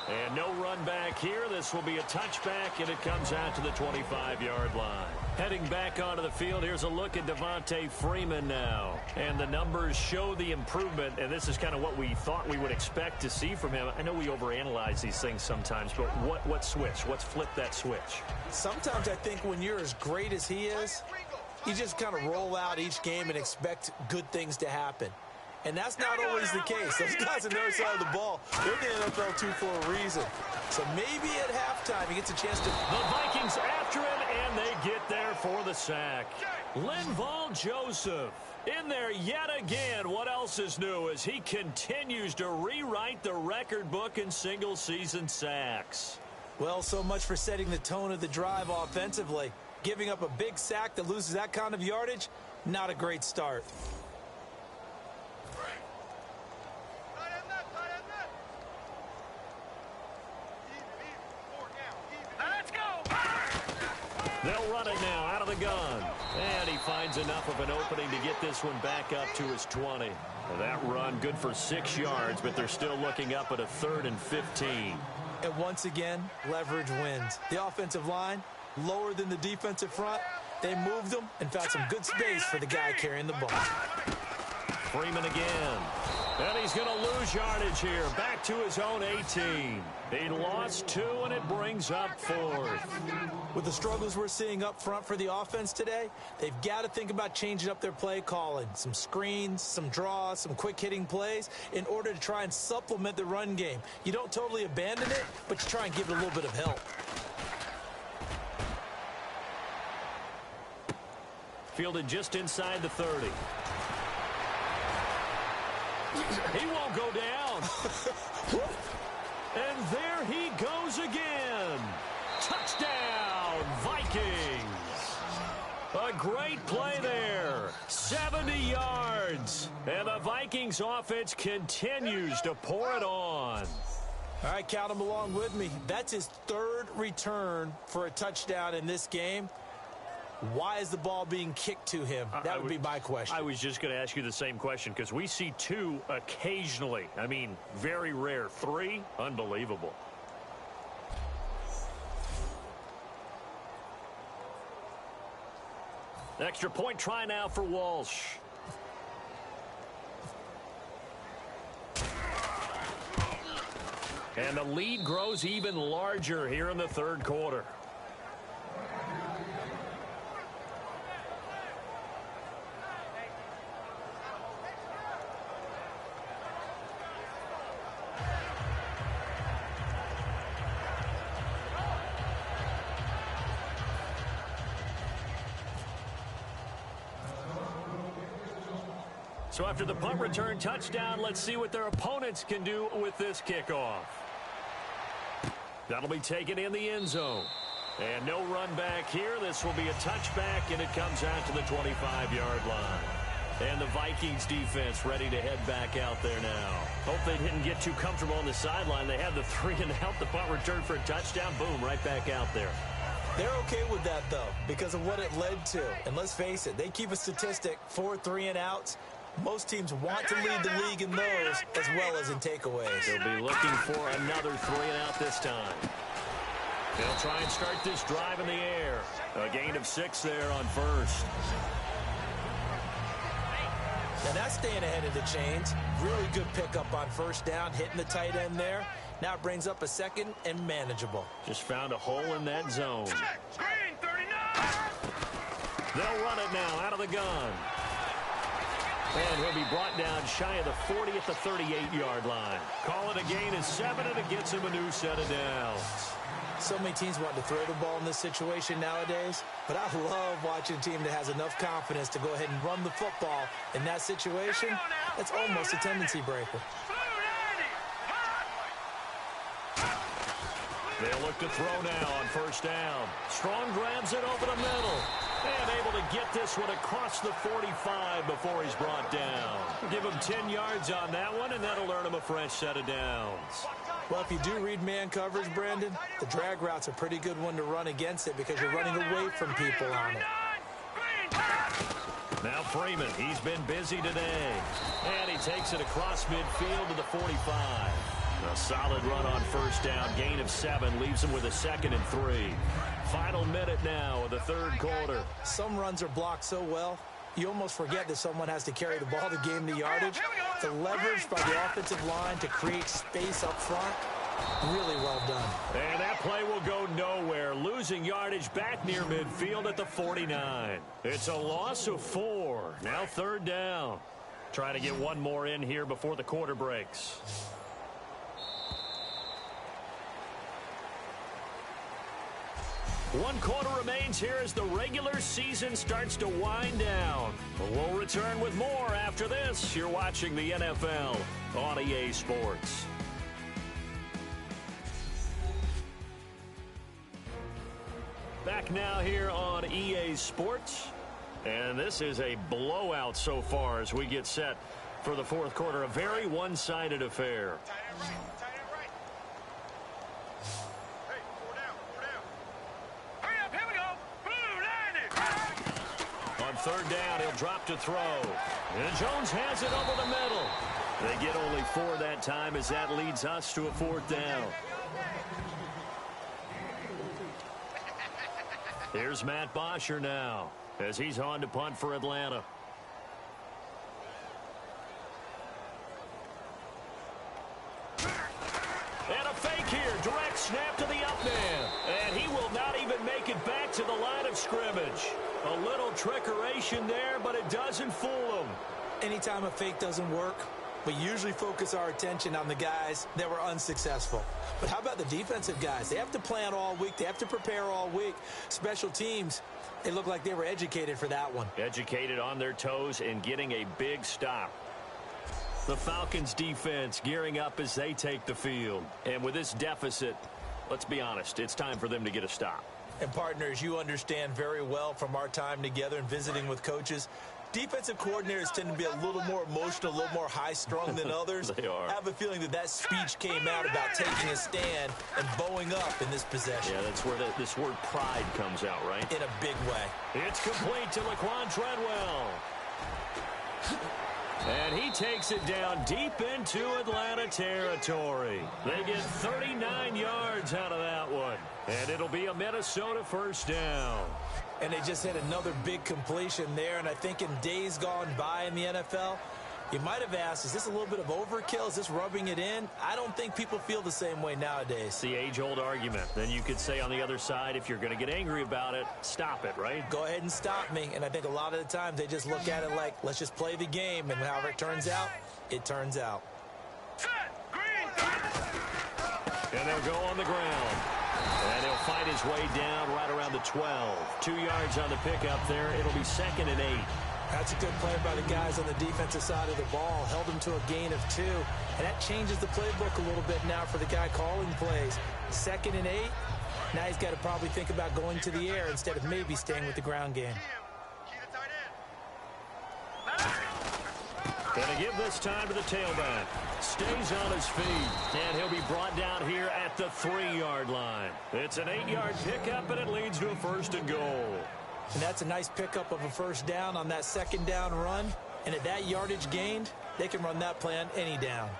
And no run back here. This will be a touchback, and it comes out to the 25-yard line. Heading back onto the field, here's a look at Devontae Freeman now. And the numbers show the improvement, and this is kind of what we thought we would expect to see from him. I know we overanalyze these things sometimes, but what switch? What's flipped that switch? Sometimes I think when you're as great as he is, you just kind of roll out each game and expect good things to happen. And that's not always the case. Those guys on their side of the ball, they're in the NFL too for a reason. So maybe at halftime he gets a chance to... The Vikings after him, and they get there for the sack. Linval Joseph in there yet again. What else is new as he continues to rewrite the record book in single-season sacks? Well, so much for setting the tone of the drive offensively. Giving up a big sack that loses that kind of yardage, not a great start. They'll run it now out of the gun. And he finds enough of an opening to get this one back up to his 20. Well, that run good for 6 yards, but they're still looking up at a 3rd and 15. And once again, leverage wins. The offensive line, lower than the defensive front. They moved them and found some good space for the guy carrying the ball. Freeman again. And he's going to lose yardage here. Back to his own 18. He lost 2, and it brings up 4th. With the struggles we're seeing up front for the offense today, they've got to think about changing up their play calling. Some screens, some draws, some quick-hitting plays in order to try and supplement the run game. You don't totally abandon it, but you try and give it a little bit of help. Fielded just inside the 30. He won't go down. And there he goes again. Touchdown, Vikings. A great play there. 70 yards. And the Vikings offense continues to pour it on. All right, count him along with me. That's his 3rd return for a touchdown in this game. Why is the ball being kicked to him? That would be my question. I was just going to ask you the same question because we see 2 occasionally. I mean, very rare. 3, unbelievable. Extra point try now for Walsh. And the lead grows even larger here in the 3rd quarter. So after the punt return touchdown, let's see what their opponents can do with this kickoff. That'll be taken in the end zone. And no run back here. This will be a touchback, and it comes out to the 25-yard line. And the Vikings defense ready to head back out there now. Hope they didn't get too comfortable on the sideline. They had the 3 and out, the punt return for a touchdown. Boom, right back out there. They're okay with that, though, because of what it led to. And let's face it, they keep a statistic, 4 3-and-outs. Most teams want to lead the league in those as well as in takeaways. They'll be looking for another 3-and-out this time. They'll try and start this drive in the air. A gain of 6 there on 1st. Now that's staying ahead of the chains. Really good pickup on 1st down, hitting the tight end there. Now it brings up a 2nd and manageable. Just found a hole in that zone. Screen 39. They'll run it now out of the gun. And he'll be brought down shy of the 40 at the 38-yard line. Call it a gain of 7, and it gets him a new set of downs. So many teams want to throw the ball in this situation nowadays, but I love watching a team that has enough confidence to go ahead and run the football in that situation. That's almost a tendency breaker. They'll look to throw now on 1st down. Strong grabs it over the middle. And able to get this one across the 45 before he's brought down. Give him 10 yards on that one, and that'll earn him a fresh set of downs. Well, if you do read man coverage, Brandon, the drag route's a pretty good one to run against it because you're running away from people on it. Now Freeman, he's been busy today. And he takes it across midfield to the 45. A solid run on first down. Gain of 7 leaves him with a 2nd and 3. Final minute now of the third quarter. Some runs are blocked so well, you almost forget that someone has to carry the ball to gain the yardage. The leverage by the offensive line to create space up front, really well done. And that play will go nowhere. Losing yardage back near midfield at the 49. It's a loss of 4. Now third down. Trying to get one more in here before the quarter breaks. One quarter remains here as the regular season starts to wind down. But we'll return with more after this. You're watching the NFL on EA Sports. Back now here on EA Sports. And this is a blowout so far as we get set for the fourth quarter. A very one-sided affair. Third down, he'll drop to throw. And Jones has it over the middle. They get only 4 that time as that leads us to a 4th down. Here's Matt Bosher now as he's on to punt for Atlanta. And a fake here. Direct snap to the up man. And he will not even make it back to the line of scrimmage. A little trickeration there, but it doesn't fool him. Anytime a fake doesn't work, we usually focus our attention on the guys that were unsuccessful. But how about the defensive guys? They have to plan all week. They have to prepare all week. Special teams, they look like they were educated for that one. Educated on their toes and getting a big stop. The Falcons defense gearing up as they take the field. And with this deficit, let's be honest, it's time for them to get a stop. And partners, you understand very well from our time together and visiting with coaches, defensive coordinators tend to be a little more emotional, a little more high-strung than others. They are. I have a feeling that speech came out about taking a stand and bowing up in this possession. Yeah, that's where this word pride comes out, right? In a big way. It's complete to Laquan Treadwell. And he takes it down deep into Atlanta territory. They get 39 yards out of that one. And it'll be a Minnesota first down. And they just had another big completion there. And I think in days gone by in the NFL, you might have asked, is this a little bit of overkill? Is this rubbing it in? I don't think people feel the same way nowadays. It's the age-old argument. Then you could say on the other side, if you're going to get angry about it, stop it, right? Go ahead and stop me. And I think a lot of the times they just look at it like, let's just play the game. And however it turns out, it turns out. And they'll go on the ground. And he'll fight his way down right around the 12. 2 yards on the pickup there. It'll be 2nd and 8. That's a good play by the guys on the defensive side of the ball. Held him to a gain of 2. And that changes the playbook a little bit now for the guy calling plays. 2nd and 8. Now he's got to probably think about going to the air instead of maybe staying with the ground game. Going to give this time to the tailback. Stays on his feet. And he'll be brought down here at the 3-yard line. It's an 8-yard pickup, and it leads to a 1st and goal. And that's a nice pickup of a first down on that 2nd down run. And at that yardage gained, they can run that play on any down.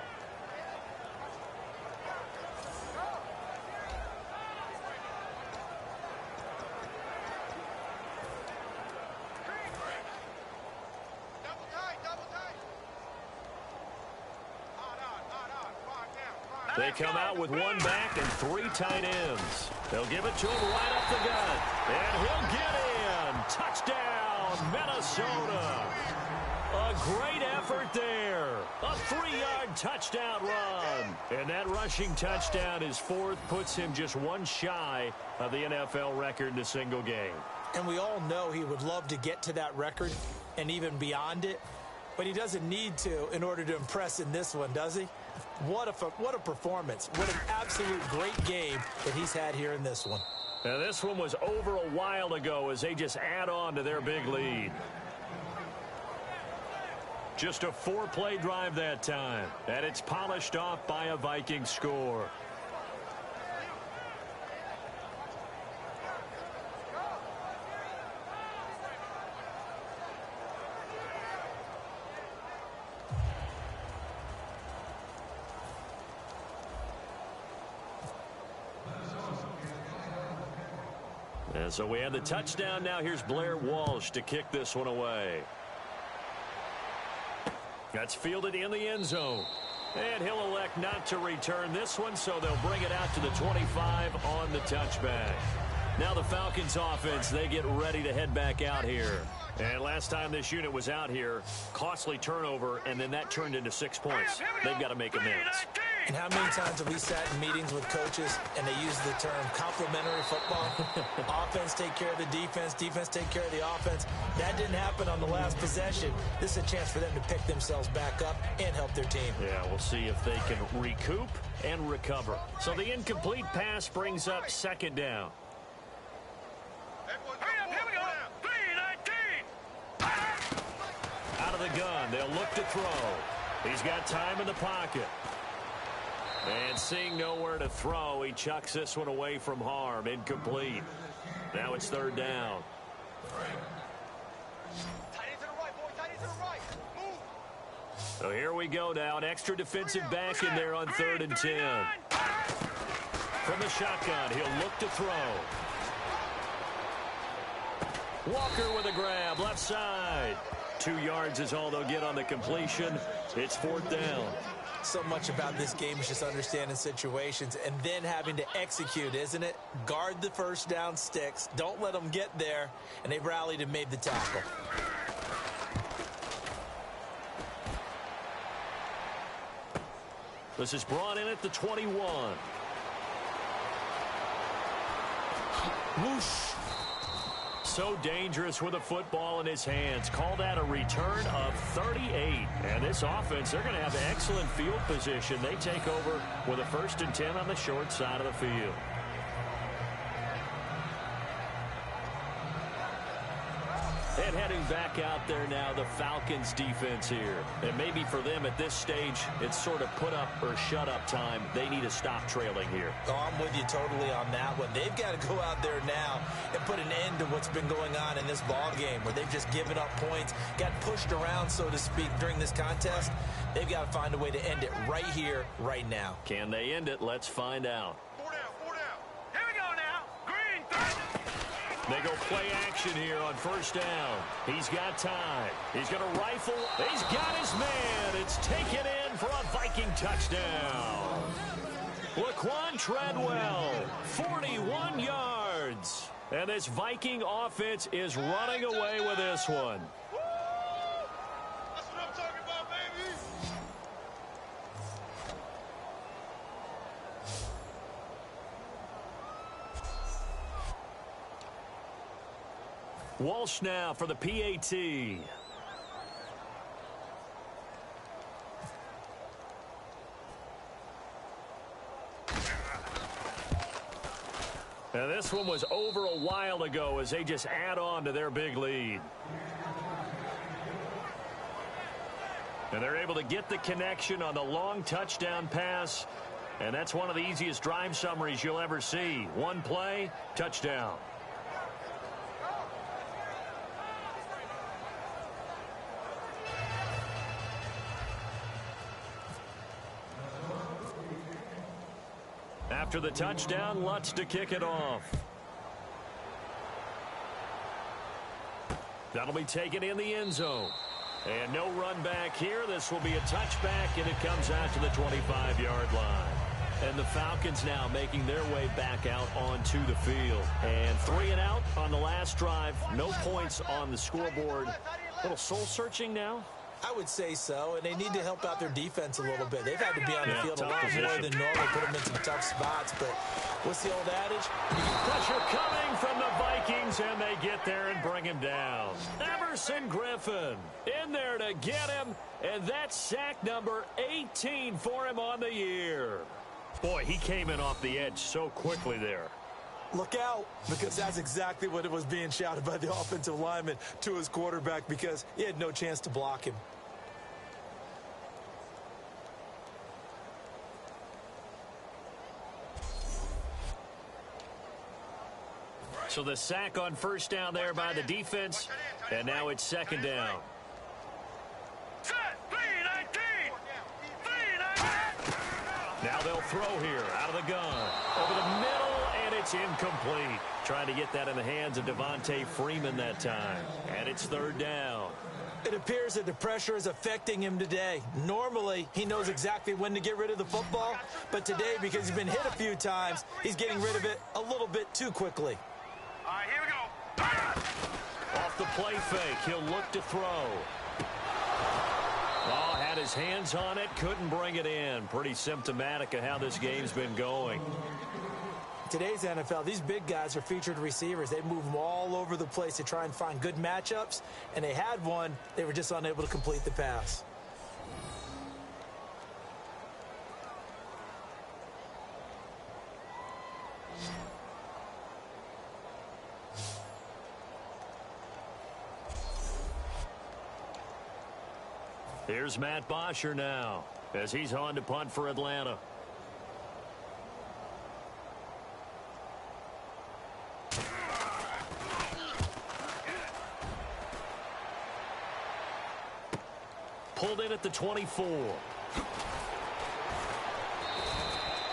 They come out with 1 back and 3 tight ends. They'll give it to him right up the gut. And he'll get in. Touchdown, Minnesota. A great effort there. A 3-yard touchdown run. And that rushing touchdown, his 4th, puts him just 1 shy of the NFL record in a single game. And we all know he would love to get to that record and even beyond it. But he doesn't need to in order to impress in this one, does he? What a performance. What an absolute great game that he's had here in this one. And this one was over a while ago as they just add on to their big lead. Just a 4-play drive that time. And it's polished off by a Viking score. So we have the touchdown. Now here's Blair Walsh to kick this one away. That's fielded in the end zone. And he'll elect not to return this one, so they'll bring it out to the 25 on the touchback. Now the Falcons offense, they get ready to head back out here. And last time this unit was out here, costly turnover, and then that turned into 6 points. They've got to make amends. And how many times have we sat in meetings with coaches and they use the term complementary football? Offense take care of the defense, defense take care of the offense. That didn't happen on the last possession. This is a chance for them to pick themselves back up and help their team. Yeah, we'll see if they can recoup and recover. So the incomplete pass brings up second down. Out of the gun, they'll look to throw. He's got time in the pocket. And seeing nowhere to throw, he chucks this one away from harm. Incomplete. Now it's third down. So here we go now. An extra defensive back in there on 3rd and 10. From the shotgun, he'll look to throw. Walker with a grab, left side. 2 yards is all they'll get on the completion. It's 4th down. So much about this game is just understanding situations and then having to execute, isn't it? Guard the first down sticks. Don't let them get there. And they've rallied and made the tackle. This is brought in at the 21. Whoosh. So dangerous with a football in his hands. Call that a return of 38. And this offense, they're going to have excellent field position. They take over with a 1st and 10 on the short side of the field. And heading back out there now, the Falcons defense here. And maybe for them at this stage, it's sort of put up or shut up time. They need to stop trailing here. Oh, I'm with you totally on that one. They've got to go out there now and put an end to what's been going on in this ball game where they've just given up points, got pushed around, so to speak, during this contest. They've got to find a way to end it right here, right now. Can they end it? Let's find out. 4 down, 4 down. Here we go now. Green. They go play action here on 1st down. He's got time. He's going to rifle. He's got his man. It's taken in for a Viking touchdown. Laquan Treadwell, 41 yards. And this Viking offense is running away with this one. That's what I'm talking about, baby. Walsh now for the PAT. And this one was over a while ago as they just add on to their big lead. And they're able to get the connection on the long touchdown pass. And that's one of the easiest drive summaries you'll ever see. One play, touchdown. After the touchdown, Lutz to kick it off. That'll be taken in the end zone. And no run back here. This will be a touchback, and it comes out to the 25-yard line. And the Falcons now making their way back out onto the field. And 3 and out on the last drive. No points on the scoreboard. A little soul-searching now. I would say so, and they need to help out their defense a little bit. They've had to be on the field a lot position. more than normal, put them in some tough spots. But what's the old adage? Pressure coming from the Vikings, and they get there and bring him down. Everson Griffin in there to get him, and that's sack number 18 for him on the year. Boy, he came in off the edge so quickly there. Look out, because that's exactly what it was being shouted by the offensive lineman to his quarterback, because he had no chance to block him. So the sack on 1st down there by the defense, and now it's 2nd down. Set. 3-19. 3-19. Now they'll throw here out of the gun. Over the middle, and it's incomplete. Trying to get that in the hands of Devontae Freeman that time. And it's third down. It appears that the pressure is affecting him today. Normally, he knows exactly when to get rid of the football, but today, because he's been hit a few times, he's getting rid of it a little bit too quickly. All right, here we go. Off the play fake, he'll look to throw. Oh, had his hands on it, couldn't bring it in. Pretty symptomatic of how this game's been going. Today's NFL, these big guys are featured receivers. They move them all over the place to try and find good matchups, and they had one. They were just unable to complete the pass. Here's Matt Bosher now as he's on to punt for Atlanta. Pulled in at the 24.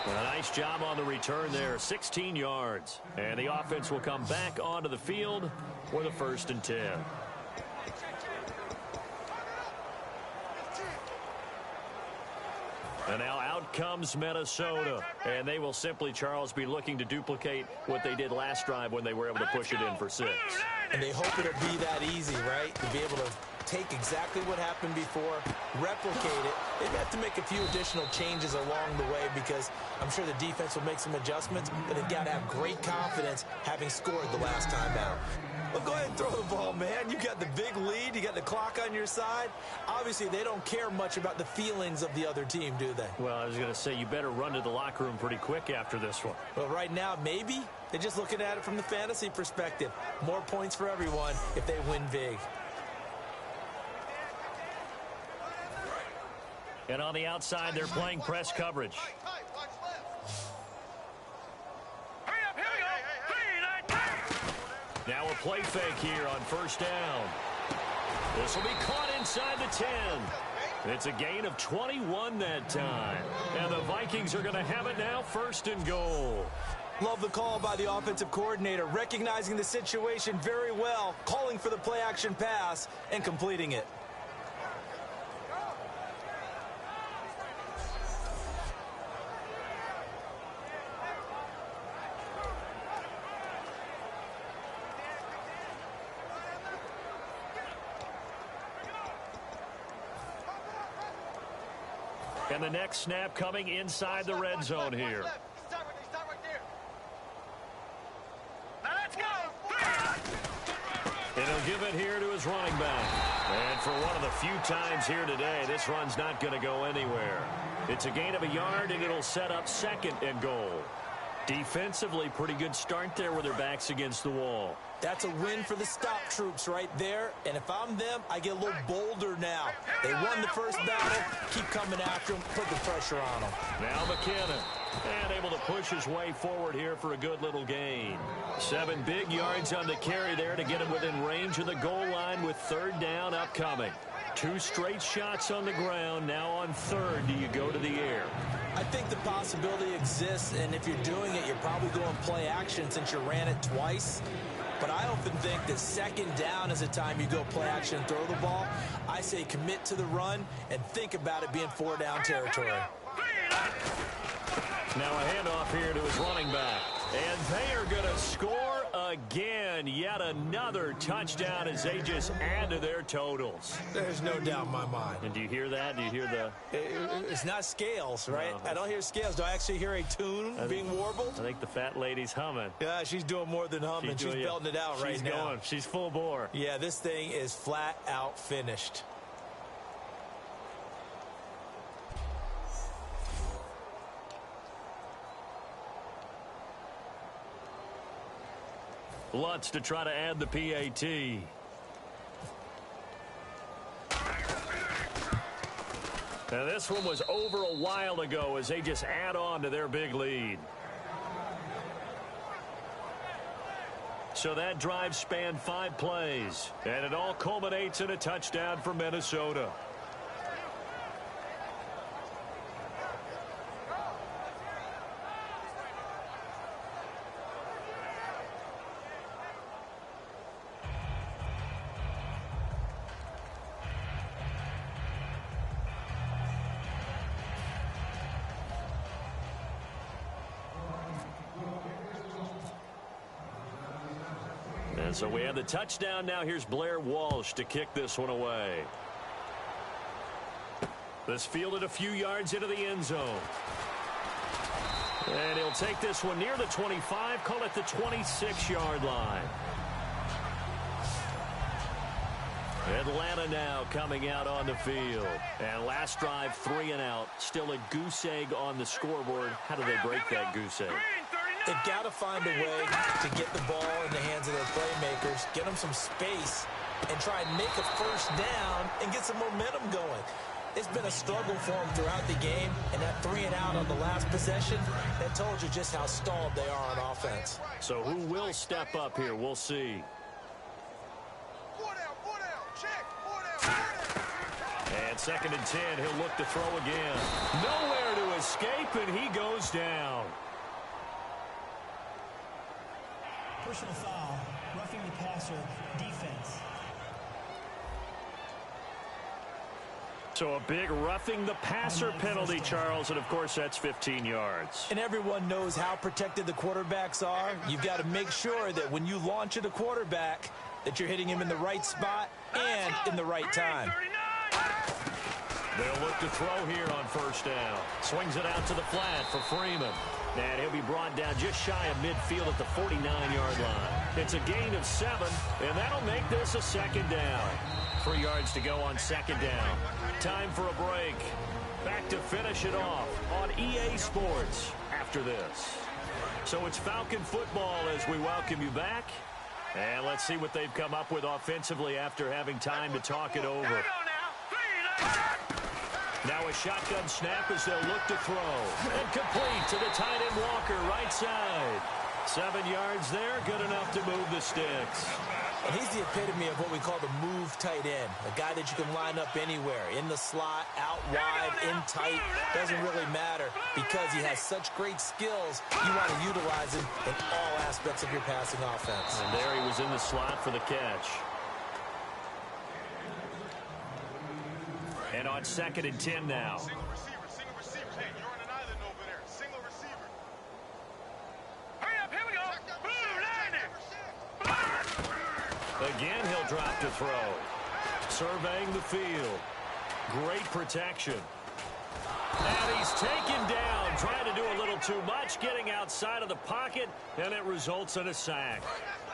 A nice job on the return there, 16 yards. And the offense will come back onto the field with a 1st and 10. And now out comes Minnesota. And they will simply, Charles, be looking to duplicate what they did last drive when they were able to push it in for 6. And they hope it'll be that easy, right? To be able to take exactly what happened before, replicate it. They have to make a few additional changes along the way because I'm sure the defense will make some adjustments, but they've got to have great confidence having scored the last time out. Well, go ahead and throw the ball, man. You got the big lead. You got the clock on your side. Obviously, they don't care much about the feelings of the other team, do they? Well, I was going to say, you better run to the locker room pretty quick after this one. Well, right now, maybe. They're just looking at it from the fantasy perspective. More points for everyone if they win big. And on the outside, they're playing press coverage. Now a play fake here on 1st down. This will be caught inside the 10. It's a gain of 21 that time. And the Vikings are going to have it now, 1st and goal. Love the call by the offensive coordinator, recognizing the situation very well, calling for the play-action pass, and completing it. And the next snap coming inside the red zone here. Start right there. Now let's go. And he'll give it here to his running back. And for one of the few times here today, this run's not going to go anywhere. It's a gain of a yard, and it'll set up 2nd and goal. Defensively, pretty good start there with their backs against the wall. That's a win for the stop troops right there. And if I'm them, I get a little bolder now. They won the first battle. Keep coming after them. Put the pressure on them. Now McKinnon. And able to push his way forward here for a good little gain. 7 big yards on the carry there to get him within range of the goal line with 3rd down upcoming. 2 straight shots on the ground. Now on 3rd, do you go to the air? I think the possibility exists, and if you're doing it, you're probably going play action since you ran it twice. But I often think that 2nd down is the time you go play action and throw the ball. I say commit to the run and think about it being 4-down territory. Now a handoff here to his running back. And they are going to score again. Yet another touchdown as they just add to their totals. There's no doubt in my mind. And do you hear that? Do you hear the... It's not scales, right? No. I don't hear scales. Do I actually hear a tune being warbled? I think the fat lady's humming. Yeah, she's doing more than humming. She's belting it out right now. She's going. She's full bore. Yeah, this thing is flat out finished. Lutz to try to add the PAT. Now this one was over a while ago as they just add on to their big lead. So that drive spanned 5 plays, and it all culminates in a touchdown for Minnesota. And so we have the touchdown. Now here's Blair Walsh to kick this one away. This fielded a few yards into the end zone. And he'll take this one near the 25, call it the 26-yard line. Atlanta now coming out on the field. And last drive, 3 and out. Still a goose egg on the scoreboard. How do they break that goose egg? They've got to find a way to get the ball in the hands of their playmakers, get them some space, and try and make a first down and get some momentum going. It's been a struggle for them throughout the game, and that 3 and out on the last possession, that told you just how stalled they are on offense. So who will step up here? We'll see. And 2nd and 10, he'll look to throw again. Nowhere to escape, and he goes down. Personal foul, roughing the passer, defense. So a big roughing the passer penalty, Charles, and of course that's 15 yards. And everyone knows how protected the quarterbacks are. You've got to make sure that when you launch at a quarterback, that you're hitting him in the right spot and in the right time. They'll look to throw here on first down. Swings it out to the flat for Freeman. And he'll be brought down just shy of midfield at the 49-yard line. It's a gain of 7, and that'll make this a 2nd down. 3 yards to go on 2nd down. Time for a break. Back to finish it off on EA Sports after this. So it's Falcon football as we welcome you back. And let's see what they've come up with offensively after having time to talk it over. Now a shotgun snap as they'll look to throw. And complete to the tight end Walker, right side. 7 yards there, good enough to move the sticks. And he's the epitome of what we call the move tight end. A guy that you can line up anywhere. In the slot, out wide, in tight. Doesn't really matter because he has such great skills. You want to utilize him in all aspects of your passing offense. And there he was in the slot for the catch. And on 2nd and 10 now. Single receiver. Hey, you're on an island over there. Single receiver. Hurry up, here we go. Again, he'll drop to throw. Surveying the field. Great protection. And he's taken down, trying to do a little too much, getting outside of the pocket, and it results in a sack.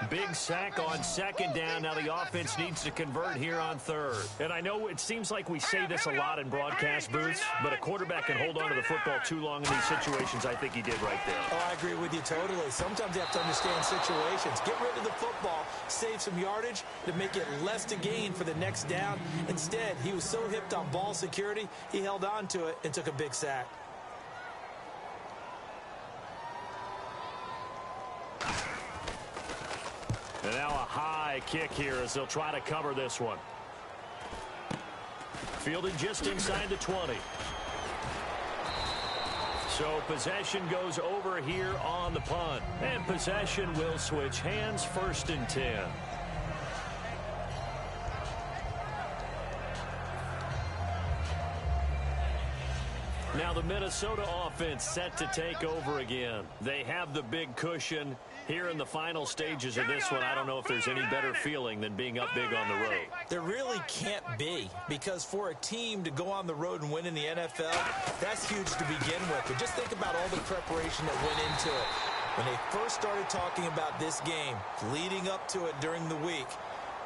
Big sack on 2nd down. Now the offense needs to convert here on 3rd. And I know it seems like we say this a lot in broadcast booths, but a quarterback can hold on to the football too long in these situations. I think he did right there. Oh, I agree with you totally. Sometimes you have to understand situations. Get rid of the football, save some yardage to make it less to gain for the next down. Instead, he was so hipped on ball security, he held on to it and took a big sack. And now a high kick here as they'll try to cover this one. Fielded just inside the 20. So possession goes over here on the punt. And possession will switch hands, 1st and 10. Now the Minnesota offense set to take over again. They have the big cushion. Here in the final stages of this one, I don't know if there's any better feeling than being up big on the road. There really can't be, because for a team to go on the road and win in the NFL, that's huge to begin with. But just think about all the preparation that went into it. When they first started talking about this game, leading up to it during the week,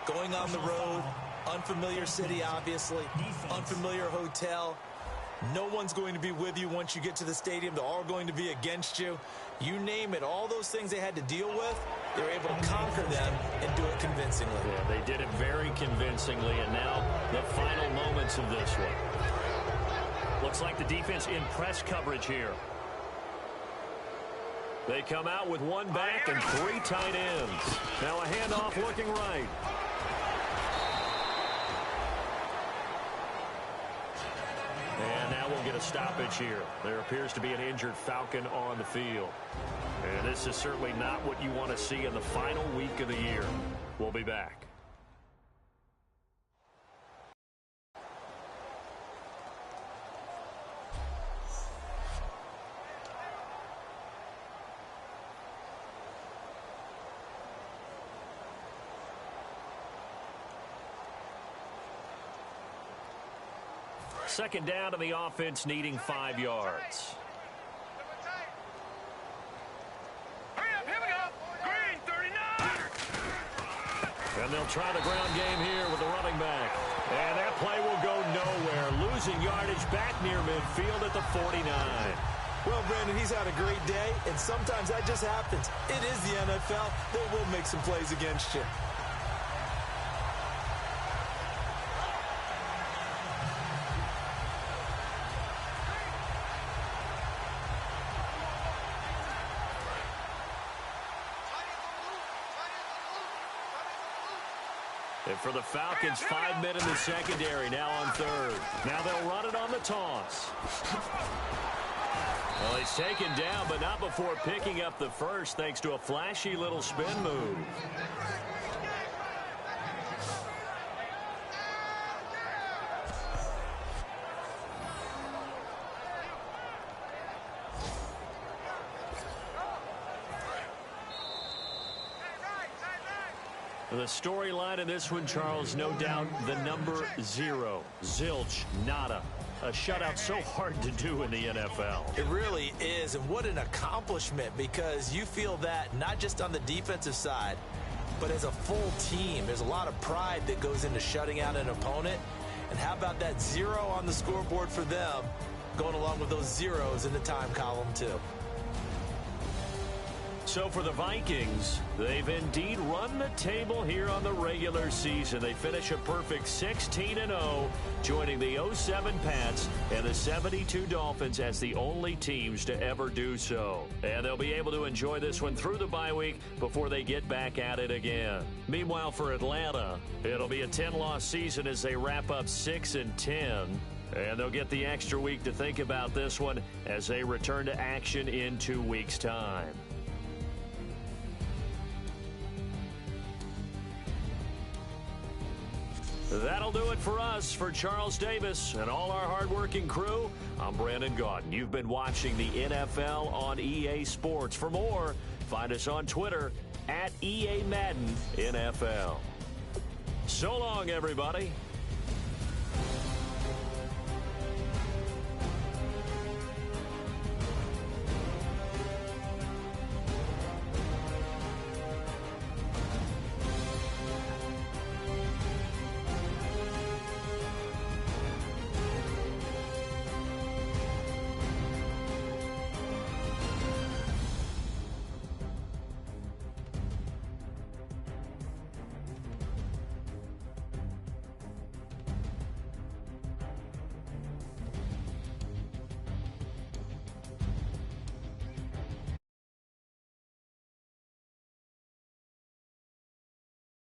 going on the road, unfamiliar city, obviously, unfamiliar hotel. No one's going to be with you once you get to the stadium. They're all going to be against you. You name it, all those things they had to deal with, they were able to conquer them and do it convincingly. Yeah, they did it very convincingly, and now the final moments of this one. Looks like the defense in press coverage here. They come out with one back and 3 tight ends. Now a handoff looking right. And now we'll get a stoppage here. There appears to be an injured Falcon on the field. And this is certainly not what you want to see in the final week of the year. We'll be back. Second down, and the offense needing 5 yards. And they'll try the ground game here with the running back. And that play will go nowhere. Losing yardage back near midfield at the 49. Well, Brandon, he's had a great day, and sometimes that just happens. It is the NFL. They will make some plays against you. And for the Falcons, 5 men in the secondary, now on third. Now they'll run it on the toss. Well, he's taken down, but not before picking up the first, thanks to a flashy little spin move. The storyline in this one, Charles, no doubt the number 0. Zilch, nada. A shutout so hard to do in the NFL. It really is, and what an accomplishment, because you feel that not just on the defensive side, but as a full team. There's a lot of pride that goes into shutting out an opponent. And how about that 0 on the scoreboard for them, going along with those zeros in the time column too. So for the Vikings, they've indeed run the table here on the regular season. They finish a perfect 16-0, joining the 07 Pats and the 72 Dolphins as the only teams to ever do so. And they'll be able to enjoy this one through the bye week before they get back at it again. Meanwhile, for Atlanta, it'll be a 10-loss season as they wrap up 6-10. And they'll get the extra week to think about this one as they return to action in 2 weeks' time. That'll do it for us. For Charles Davis and all our hardworking crew, I'm Brandon Gaudin. You've been watching the NFL on EA Sports. For more, find us on Twitter @EA Madden NFL. So long, everybody.